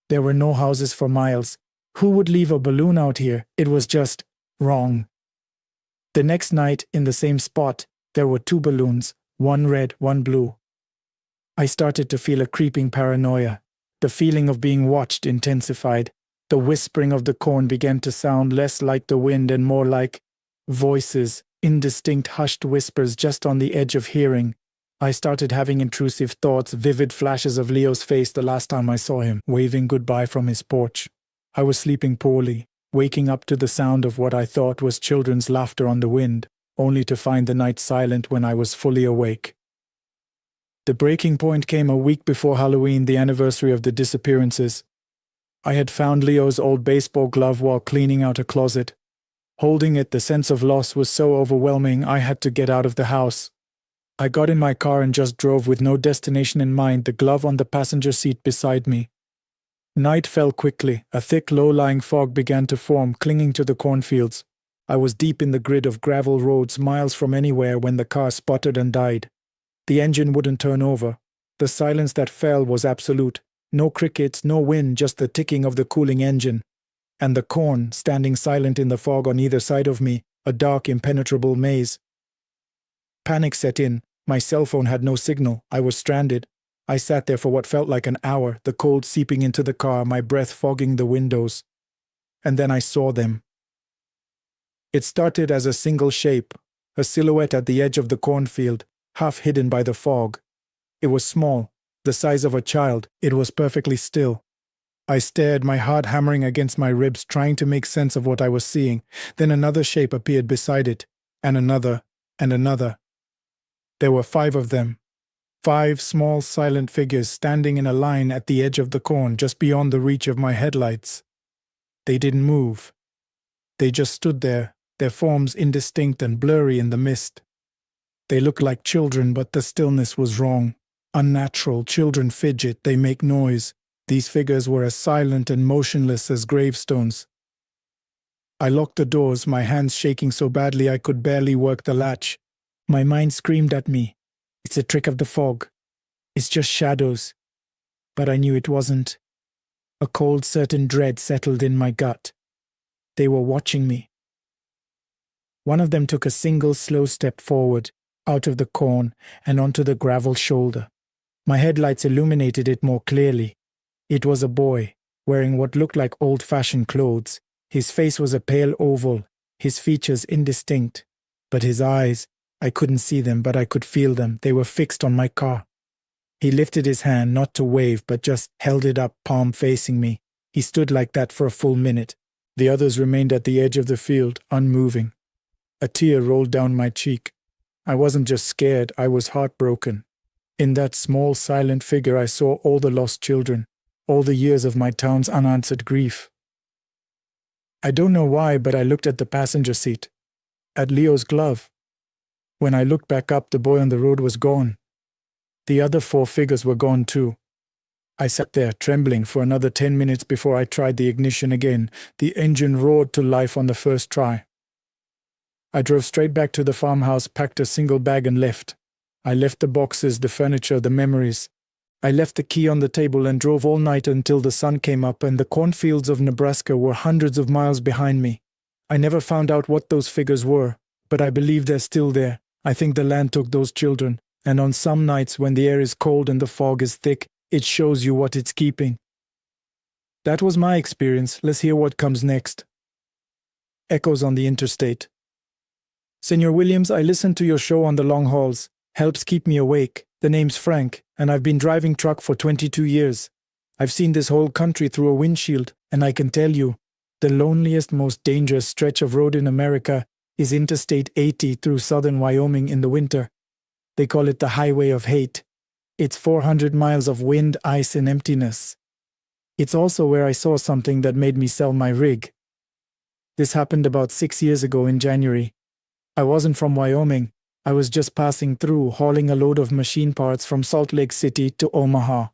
There were no houses for miles. Who would leave a balloon out here? It was just wrong. The next night, in the same spot, there were 2 balloons, one red, one blue. I started to feel a creeping paranoia. The feeling of being watched intensified. The whispering of the corn began to sound less like the wind and more like voices, indistinct hushed whispers just on the edge of hearing. I started having intrusive thoughts, vivid flashes of Leo's face the last time I saw him, waving goodbye from his porch. I was sleeping poorly, waking up to the sound of what I thought was children's laughter on the wind, only to find the night silent when I was fully awake. The breaking point came a week before Halloween, the anniversary of the disappearances. I had found Leo's old baseball glove while cleaning out a closet. Holding it, the sense of loss was so overwhelming I had to get out of the house. I got in my car and just drove with no destination in mind, the glove on the passenger seat beside me. Night fell quickly. A thick, low-lying fog began to form, clinging to the cornfields. I was deep in the grid of gravel roads, miles from anywhere, when the car sputtered and died. The engine wouldn't turn over. The silence that fell was absolute. No crickets, no wind, just the ticking of the cooling engine. And the corn, standing silent in the fog on either side of me, a dark, impenetrable maze. Panic set in. My cell phone had no signal. I was stranded. I sat there for what felt like an hour, the cold seeping into the car, my breath fogging the windows. And then I saw them. It started as a single shape, a silhouette at the edge of the cornfield, half hidden by the fog. It was small, the size of a child. It was perfectly still. I stared, my heart hammering against my ribs, trying to make sense of what I was seeing. Then another shape appeared beside it, and another, and another. There were 5 of them. 5 small, silent figures standing in a line at the edge of the corn, just beyond the reach of my headlights. They didn't move. They just stood there, their forms indistinct and blurry in the mist. They looked like children, but the stillness was wrong. Unnatural. Children fidget, they make noise. These figures were as silent and motionless as gravestones. I locked the doors, my hands shaking so badly I could barely work the latch. My mind screamed at me. It's a trick of the fog. It's just shadows. But I knew it wasn't. A cold, certain dread settled in my gut. They were watching me. One of them took a single slow step forward, out of the corn and onto the gravel shoulder. My headlights illuminated it more clearly. It was a boy, wearing what looked like old-fashioned clothes. His face was a pale oval, his features indistinct. But his eyes, I couldn't see them, but I could feel them. They were fixed on my car. He lifted his hand, not to wave, but just held it up, palm facing me. He stood like that for a full minute. The others remained at the edge of the field, unmoving. A tear rolled down my cheek. I wasn't just scared, I was heartbroken. In that small, silent figure, I saw all the lost children, all the years of my town's unanswered grief. I don't know why, but I looked at the passenger seat, at Leo's glove. When I looked back up, the boy on the road was gone. The other 4 figures were gone too. I sat there, trembling, for another 10 minutes before I tried the ignition again. The engine roared to life on the first try. I drove straight back to the farmhouse, packed a single bag and left. I left the boxes, the furniture, the memories. I left the key on the table and drove all night until the sun came up and the cornfields of Nebraska were hundreds of miles behind me. I never found out what those figures were, but I believe they're still there. I think the land took those children, and on some nights when the air is cold and the fog is thick, it shows you what it's keeping. That was my experience. Let's hear what comes next. Echoes on the interstate. Senor Williams, I listen to your show on the long hauls. Helps keep me awake. The name's Frank, and I've been driving truck for 22 years. I've seen this whole country through a windshield, and I can tell you, the loneliest, most dangerous stretch of road in America is Interstate 80 through southern Wyoming in the winter. They call it the Highway of Hate. It's 400 miles of wind, ice, and emptiness. It's also where I saw something that made me sell my rig. This happened about 6 years ago in January. I wasn't from Wyoming. I was just passing through, hauling a load of machine parts from Salt Lake City to Omaha.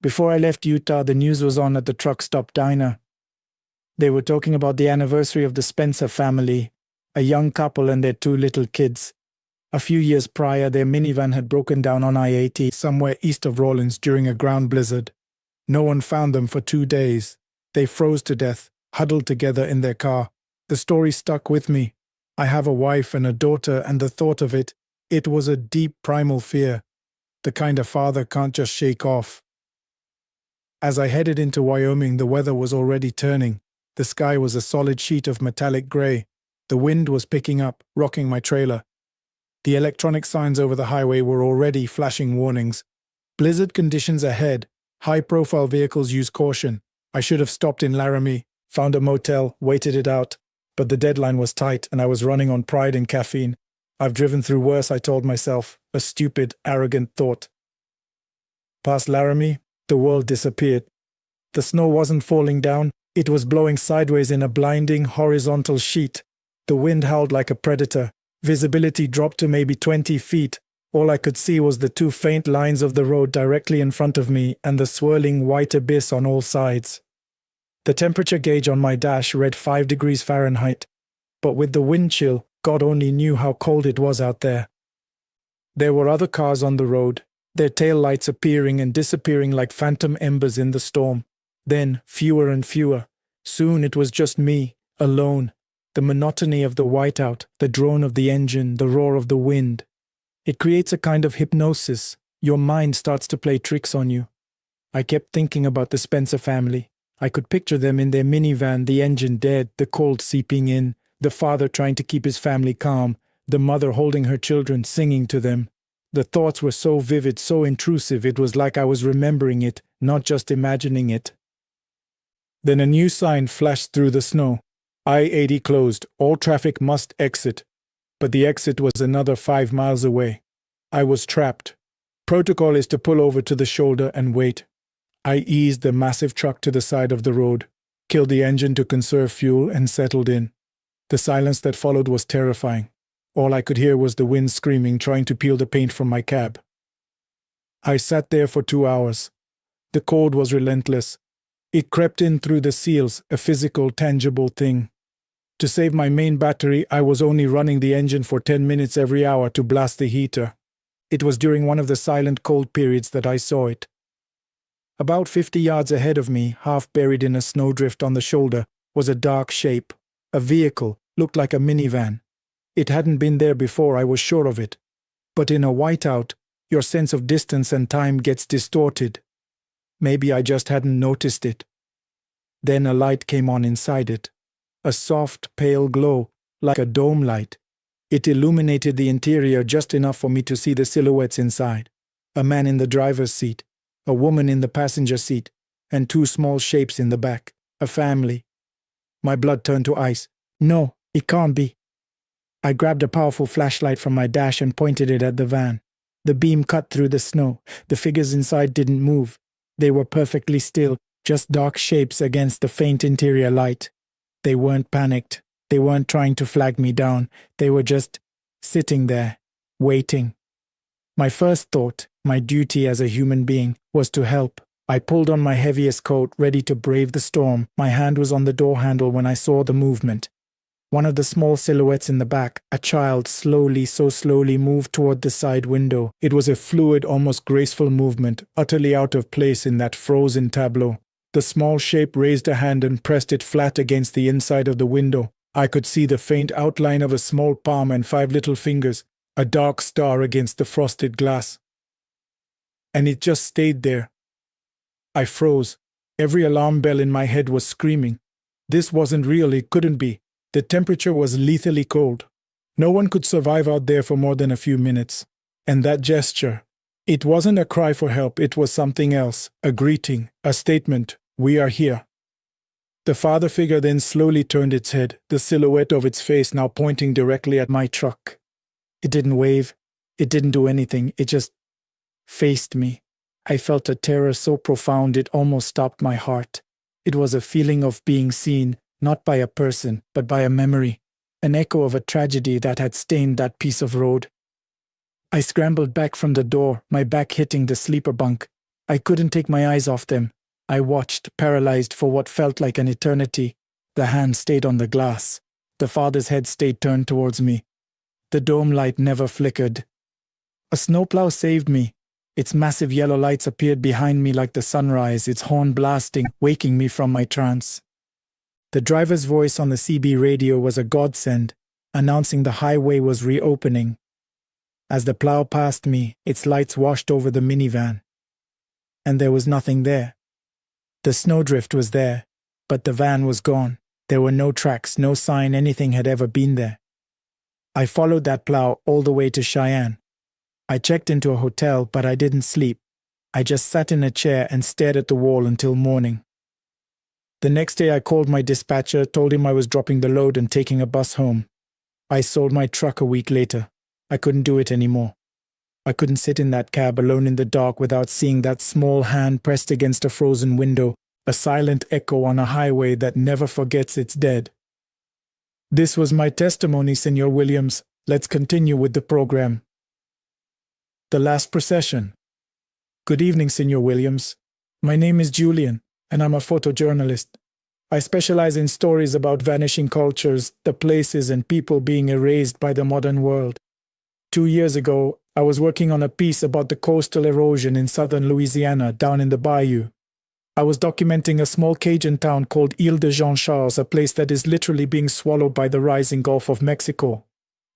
Before I left Utah, the news was on at the truck stop diner. They were talking about the anniversary of the Spencer family, a young couple and their 2 little kids. A few years prior, their minivan had broken down on I-80 somewhere east of Rawlins during a ground blizzard. No one found them for 2 days. They froze to death, huddled together in their car. The story stuck with me. I have a wife and a daughter, and the thought of it was a deep primal fear, the kind a father can't just shake off. As I headed into Wyoming, the weather was already turning. The sky was a solid sheet of metallic gray. The wind was picking up, rocking my trailer. The electronic signs over the highway were already flashing warnings. Blizzard conditions ahead. High-profile vehicles use caution. I should have stopped in Laramie, found a motel, waited it out. But the deadline was tight and I was running on pride and caffeine. I've driven through worse, I told myself. A stupid, arrogant thought. Past Laramie, the world disappeared. The snow wasn't falling down. It was blowing sideways in a blinding, horizontal sheet. The wind howled like a predator. Visibility dropped to maybe 20 feet. All I could see was the 2 faint lines of the road directly in front of me and the swirling white abyss on all sides. The temperature gauge on my dash read 5 degrees Fahrenheit, but with the wind chill, God only knew how cold it was out there. There were other cars on the road, their tail lights appearing and disappearing like phantom embers in the storm. Then, fewer and fewer. Soon it was just me, alone. The monotony of the whiteout, the drone of the engine, the roar of the wind. It creates a kind of hypnosis. Your mind starts to play tricks on you. I kept thinking about the Spencer family. I could picture them in their minivan, the engine dead, the cold seeping in, the father trying to keep his family calm, the mother holding her children, singing to them. The thoughts were so vivid, so intrusive, it was like I was remembering it, not just imagining it. Then a new sign flashed through the snow. I-80 closed, all traffic must exit. But the exit was another 5 miles away. I was trapped. Protocol is to pull over to the shoulder and wait. I eased the massive truck to the side of the road, killed the engine to conserve fuel, and settled in. The silence that followed was terrifying. All I could hear was the wind screaming, trying to peel the paint from my cab. I sat there for 2 hours. The cold was relentless. It crept in through the seals, a physical, tangible thing. To save my main battery, I was only running the engine for 10 minutes every hour to blast the heater. It was during one of the silent cold periods that I saw it. About 50 yards ahead of me, half buried in a snowdrift on the shoulder, was a dark shape. A vehicle, looked like a minivan. It hadn't been there before, I was sure of it. But in a whiteout, your sense of distance and time gets distorted. Maybe I just hadn't noticed it. Then a light came on inside it. A soft, pale glow, like a dome light. It illuminated the interior just enough for me to see the silhouettes inside. A man in the driver's seat, a woman in the passenger seat, and 2 small shapes in the back. A family. My blood turned to ice. No, it can't be. I grabbed a powerful flashlight from my dash and pointed it at the van. The beam cut through the snow. The figures inside didn't move. They were perfectly still, just dark shapes against the faint interior light. They weren't panicked. They weren't trying to flag me down. They were just sitting there, waiting. My first thought, my duty as a human being, was to help. I pulled on my heaviest coat, ready to brave the storm. My hand was on the door handle when I saw the movement. One of the small silhouettes in the back, a child, so slowly moved toward the side window. It was a fluid, almost graceful movement, utterly out of place in that frozen tableau. The small shape raised a hand and pressed it flat against the inside of the window. I could see the faint outline of a small palm and 5 little fingers, a dark star against the frosted glass. And it just stayed there. I froze. Every alarm bell in my head was screaming. This wasn't real, it couldn't be. The temperature was lethally cold. No one could survive out there for more than a few minutes. And that gesture, it wasn't a cry for help, it was something else, a greeting, a statement, we are here. The father figure then slowly turned its head, the silhouette of its face now pointing directly at my truck. It didn't wave, it didn't do anything, it just faced me. I felt a terror so profound it almost stopped my heart. It was a feeling of being seen, not by a person, but by a memory, an echo of a tragedy that had stained that piece of road. I scrambled back from the door, my back hitting the sleeper bunk. I couldn't take my eyes off them. I watched, paralyzed for what felt like an eternity. The hand stayed on the glass. The father's head stayed turned towards me. The dome light never flickered. A snowplow saved me. Its massive yellow lights appeared behind me like the sunrise, its horn blasting, waking me from my trance. The driver's voice on the CB radio was a godsend, announcing the highway was reopening. As the plow passed me, its lights washed over the minivan. And there was nothing there. The snowdrift was there, but the van was gone. There were no tracks, no sign anything had ever been there. I followed that plow all the way to Cheyenne. I checked into a hotel, but I didn't sleep. I just sat in a chair and stared at the wall until morning. The next day I called my dispatcher, told him I was dropping the load and taking a bus home. I sold my truck a week later. I couldn't do it anymore. I couldn't sit in that cab alone in the dark without seeing that small hand pressed against a frozen window, a silent echo on a highway that never forgets its dead. This was my testimony, Senor Williams. Let's continue with the program. The Last Procession. Good evening, Senor Williams. My name is Julian, and I'm a photojournalist. I specialize in stories about vanishing cultures, the places and people being erased by the modern world. 2 years ago, I was working on a piece about the coastal erosion in southern Louisiana, down in the bayou. I was documenting a small Cajun town called Ile de Jean Charles, a place that is literally being swallowed by the rising Gulf of Mexico.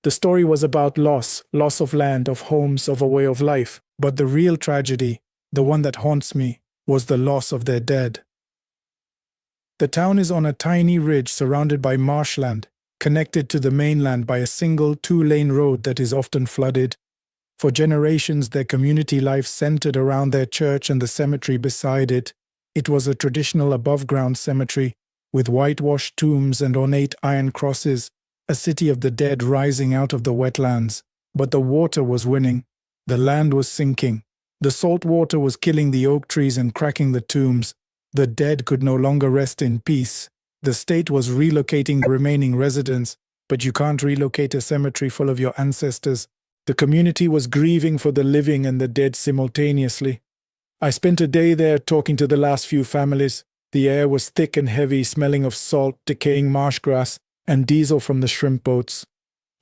The story was about loss of land, of homes, of a way of life. But the real tragedy, the one that haunts me, was the loss of their dead. The town is on a tiny ridge surrounded by marshland, connected to the mainland by a single 2-lane road that is often flooded. For generations, their community life centered around their church and the cemetery beside it. It was a traditional above-ground cemetery, with whitewashed tombs and ornate iron crosses, a city of the dead rising out of the wetlands. But the water was winning. The land was sinking. The salt water was killing the oak trees and cracking the tombs. The dead could no longer rest in peace. The state was relocating the remaining residents, but you can't relocate a cemetery full of your ancestors. The community was grieving for the living and the dead simultaneously. I spent a day there talking to the last few families. The air was thick and heavy, smelling of salt, decaying marsh grass, and diesel from the shrimp boats.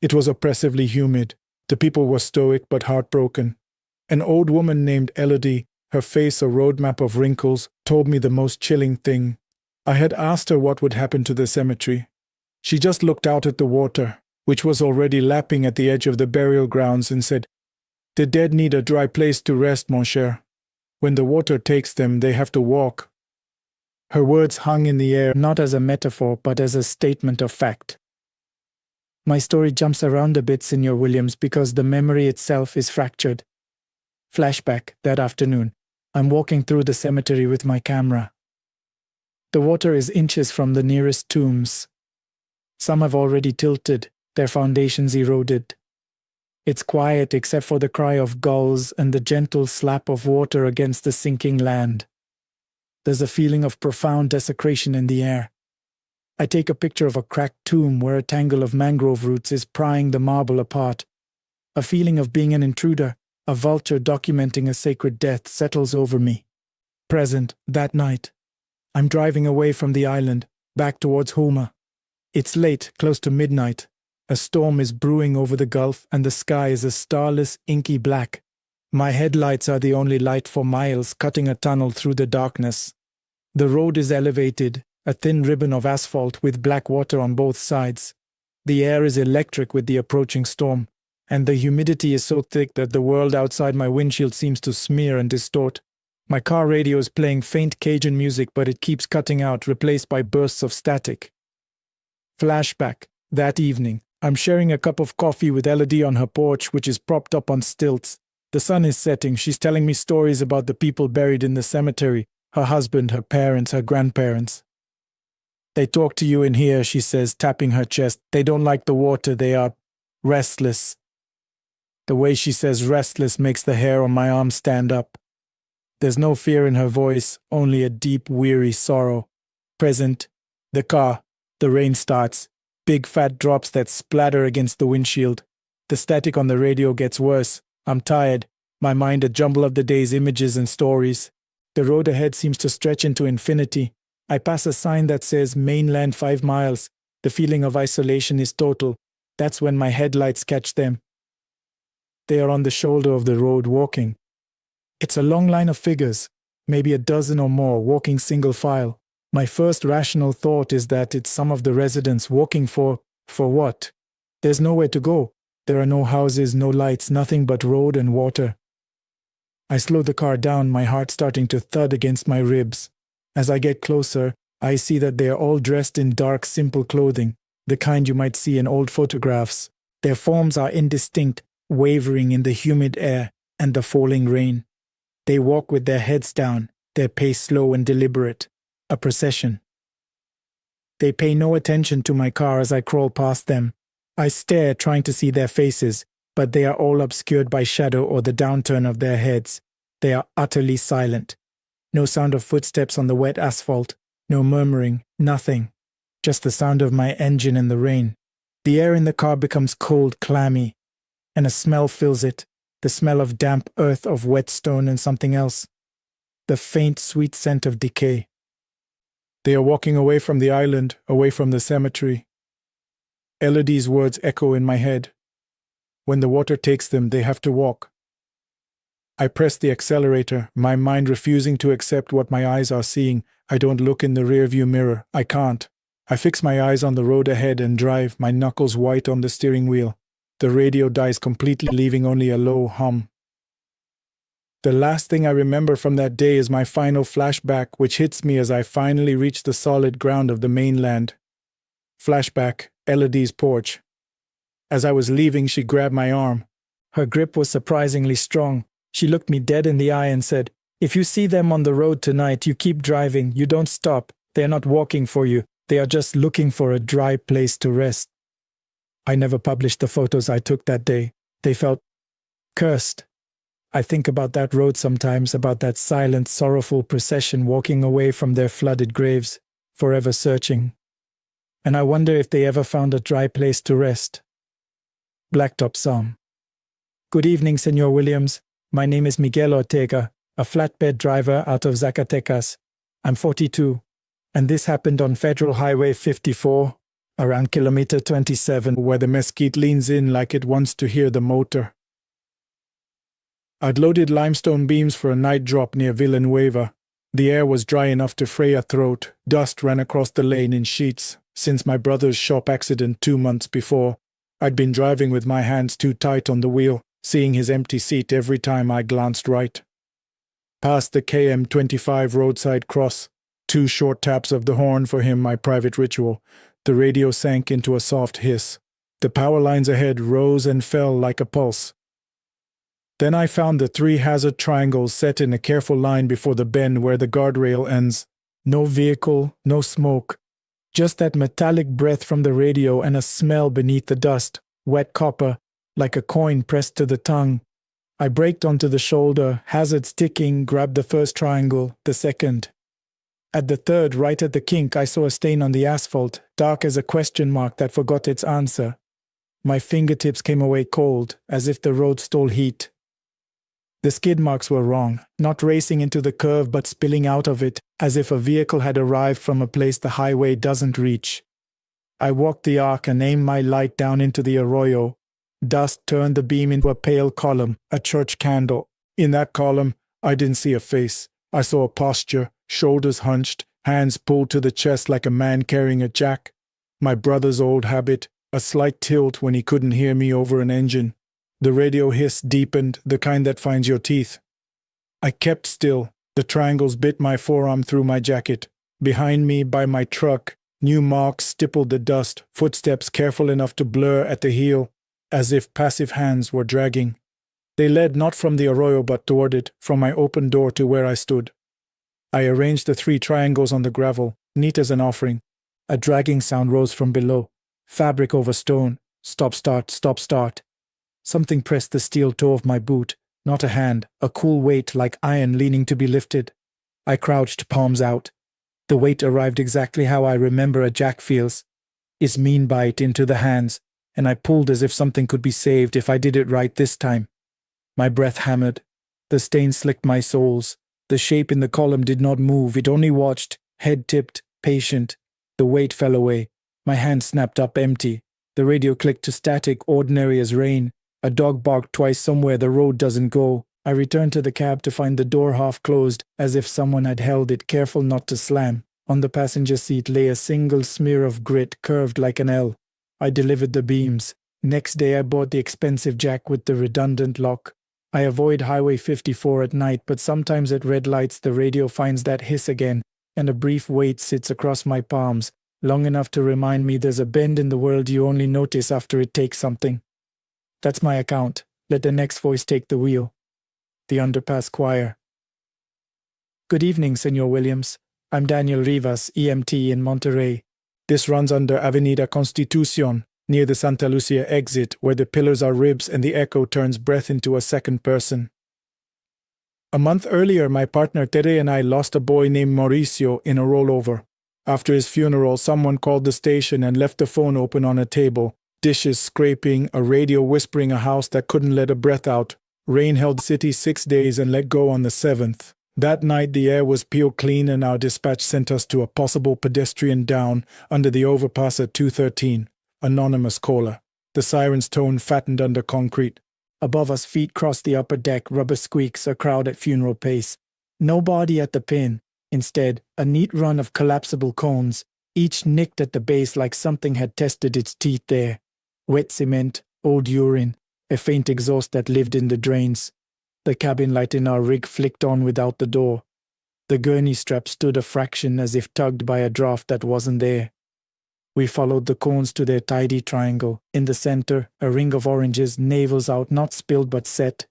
It was oppressively humid. The people were stoic but heartbroken. An old woman named Elodie, her face a roadmap of wrinkles, told me the most chilling thing. I had asked her what would happen to the cemetery. She just looked out at the water, which was already lapping at the edge of the burial grounds, and said, "The dead need a dry place to rest, mon cher. When the water takes them, they have to walk." Her words hung in the air, not as a metaphor, but as a statement of fact. My story jumps around a bit, Senor Williams, because the memory itself is fractured. Flashback, that afternoon. I'm walking through the cemetery with my camera. The water is inches from the nearest tombs. Some have already tilted, their foundations eroded. It's quiet except for the cry of gulls and the gentle slap of water against the sinking land. There's a feeling of profound desecration in the air. I take a picture of a cracked tomb where a tangle of mangrove roots is prying the marble apart. A feeling of being an intruder, a vulture documenting a sacred death, settles over me. Present, that night. I'm driving away from the island, back towards Homa. It's late, close to midnight. A storm is brewing over the Gulf and the sky is a starless, inky black. My headlights are the only light for miles, cutting a tunnel through the darkness. The road is elevated, a thin ribbon of asphalt with black water on both sides. The air is electric with the approaching storm, and the humidity is so thick that the world outside my windshield seems to smear and distort. My car radio is playing faint Cajun music, but it keeps cutting out, replaced by bursts of static. Flashback. That evening, I'm sharing a cup of coffee with Elodie on her porch, which is propped up on stilts. The sun is setting. She's telling me stories about the people buried in the cemetery, her husband, her parents, her grandparents. They talk to you in here, she says, tapping her chest. They don't like the water. They are restless. The way she says restless makes the hair on my arm stand up. There's no fear in her voice, only a deep, weary sorrow. Present. The car. The rain starts. Big fat drops that splatter against the windshield. The static on the radio gets worse. I'm tired. My mind a jumble of the day's images and stories. The road ahead seems to stretch into infinity. I pass a sign that says mainland 5 miles. The feeling of isolation is total. That's when my headlights catch them. They are on the shoulder of the road walking. It's a long line of figures, maybe a dozen or more, walking single file. My first rational thought is that it's some of the residents walking for what? There's nowhere to go. There are no houses, no lights, nothing but road and water. I slow the car down, my heart starting to thud against my ribs. As I get closer, I see that they are all dressed in dark, simple clothing, the kind you might see in old photographs. Their forms are indistinct, wavering in the humid air and the falling rain. They walk with their heads down, their pace slow and deliberate, a procession. They pay no attention to my car as I crawl past them. I stare, trying to see their faces, but they are all obscured by shadow or the downturn of their heads. They are utterly silent. No sound of footsteps on the wet asphalt, no murmuring, nothing. Just the sound of my engine in the rain. The air in the car becomes cold, clammy, and a smell fills it, the smell of damp earth, of wet stone and something else. The faint, sweet scent of decay. They are walking away from the island, away from the cemetery. Elodie's words echo in my head. When the water takes them, they have to walk. I press the accelerator, my mind refusing to accept what my eyes are seeing. I don't look in the rearview mirror. I can't. I fix my eyes on the road ahead and drive, my knuckles white on the steering wheel. The radio dies completely, leaving only a low hum. The last thing I remember from that day is my final flashback, which hits me as I finally reach the solid ground of the mainland. Flashback, Elodie's porch. As I was leaving, she grabbed my arm. Her grip was surprisingly strong. She looked me dead in the eye and said, "If you see them on the road tonight, you keep driving, you don't stop. They are not walking for you. They are just looking for a dry place to rest." I never published the photos I took that day. They felt cursed. I think about that road sometimes, about that silent, sorrowful procession walking away from their flooded graves, forever searching. And I wonder if they ever found a dry place to rest. Blacktop Psalm. Good evening, Senor Williams. My name is Miguel Ortega, a flatbed driver out of Zacatecas. I'm 42, and this happened on Federal Highway 54, around kilometer 27, where the mesquite leans in like it wants to hear the motor. I'd loaded limestone beams for a night drop near Villanueva. The air was dry enough to fray a throat. Dust ran across the lane in sheets. Since my brother's shop accident 2 months before, I'd been driving with my hands too tight on the wheel, seeing his empty seat every time I glanced right. Past the KM25 roadside cross, 2 short taps of the horn for him, my private ritual. The radio sank into a soft hiss. The power lines ahead rose and fell like a pulse. Then I found the 3 hazard triangles set in a careful line before the bend where the guardrail ends. No vehicle, no smoke. Just that metallic breath from the radio and a smell beneath the dust, wet copper, like a coin pressed to the tongue. I braked onto the shoulder, hazards ticking, grabbed the first triangle, the second. At the third, right at the kink, I saw a stain on the asphalt, dark as a question mark that forgot its answer. My fingertips came away cold, as if the road stole heat. The skid marks were wrong, not racing into the curve but spilling out of it, as if a vehicle had arrived from a place the highway doesn't reach. I walked the arc and aimed my light down into the arroyo. Dust turned the beam into a pale column, a church candle. In that column, I didn't see a face. I saw a posture, shoulders hunched, hands pulled to the chest like a man carrying a jack. My brother's old habit, a slight tilt when he couldn't hear me over an engine. The radio hiss deepened, the kind that finds your teeth. I kept still. The triangles bit my forearm through my jacket. Behind me, by my truck, new marks stippled the dust, footsteps careful enough to blur at the heel, as if passive hands were dragging. They led not from the arroyo but toward it, from my open door to where I stood. I arranged the 3 triangles on the gravel, neat as an offering. A dragging sound rose from below. Fabric over stone. Stop, start, stop, start. Something pressed the steel toe of my boot, not a hand, a cool weight like iron leaning to be lifted. I crouched, palms out. The weight arrived exactly how I remember a jack feels. Its mean bite into the hands, and I pulled as if something could be saved if I did it right this time. My breath hammered. The stain slicked my soles. The shape in the column did not move, it only watched, head tipped, patient. The weight fell away. My hand snapped up empty. The radio clicked to static, ordinary as rain. A dog barked twice somewhere the road doesn't go. I returned to the cab to find the door half closed, as if someone had held it, careful not to slam. On the passenger seat lay a single smear of grit, curved like an L. I delivered the beams. Next day I bought the expensive jack with the redundant lock. I avoid Highway 54 at night, but sometimes at red lights the radio finds that hiss again, and a brief wait sits across my palms, long enough to remind me there's a bend in the world you only notice after it takes something. That's my account. Let the next voice take the wheel. The Underpass Choir. Good evening, Senor Williams. I'm Daniel Rivas, EMT in Monterrey. This runs under Avenida Constitucion, near the Santa Lucia exit, where the pillars are ribs and the echo turns breath into a second person. A month earlier, my partner Tere and I lost a boy named Mauricio in a rollover. After his funeral, someone called the station and left the phone open on a table. Dishes scraping, a radio whispering, a house that couldn't let a breath out. Rain held the city 6 days and let go on the 7th. That night the air was pure clean and our dispatch sent us to a possible pedestrian down under the overpass at 213. Anonymous caller. The siren's tone fattened under concrete. Above us, feet crossed the upper deck, rubber squeaks, a crowd at funeral pace. No body at the pin. Instead, a neat run of collapsible cones, each nicked at the base like something had tested its teeth there. Wet cement, old urine, a faint exhaust that lived in the drains. The cabin light in our rig flicked on without the door. The gurney strap stood a fraction as if tugged by a draft that wasn't there. We followed the cones to their tidy triangle. In the center, a ring of oranges, navels out, not spilled but set.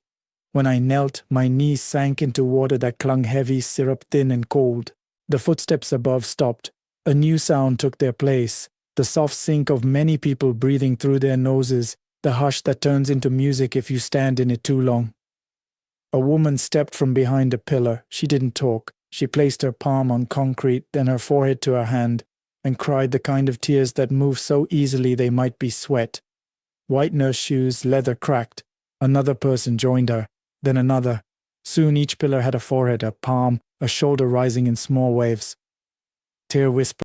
When I knelt, my knees sank into water that clung heavy, syrup-thin and cold. The footsteps above stopped. A new sound took their place. The soft sink of many people breathing through their noses, the hush that turns into music if you stand in it too long. A woman stepped from behind a pillar. She didn't talk. She placed her palm on concrete, then her forehead to her hand, and cried the kind of tears that move so easily they might be sweat. White nurse shoes, leather cracked. Another person joined her, then another. Soon each pillar had a forehead, a palm, a shoulder rising in small waves. Tear whispered.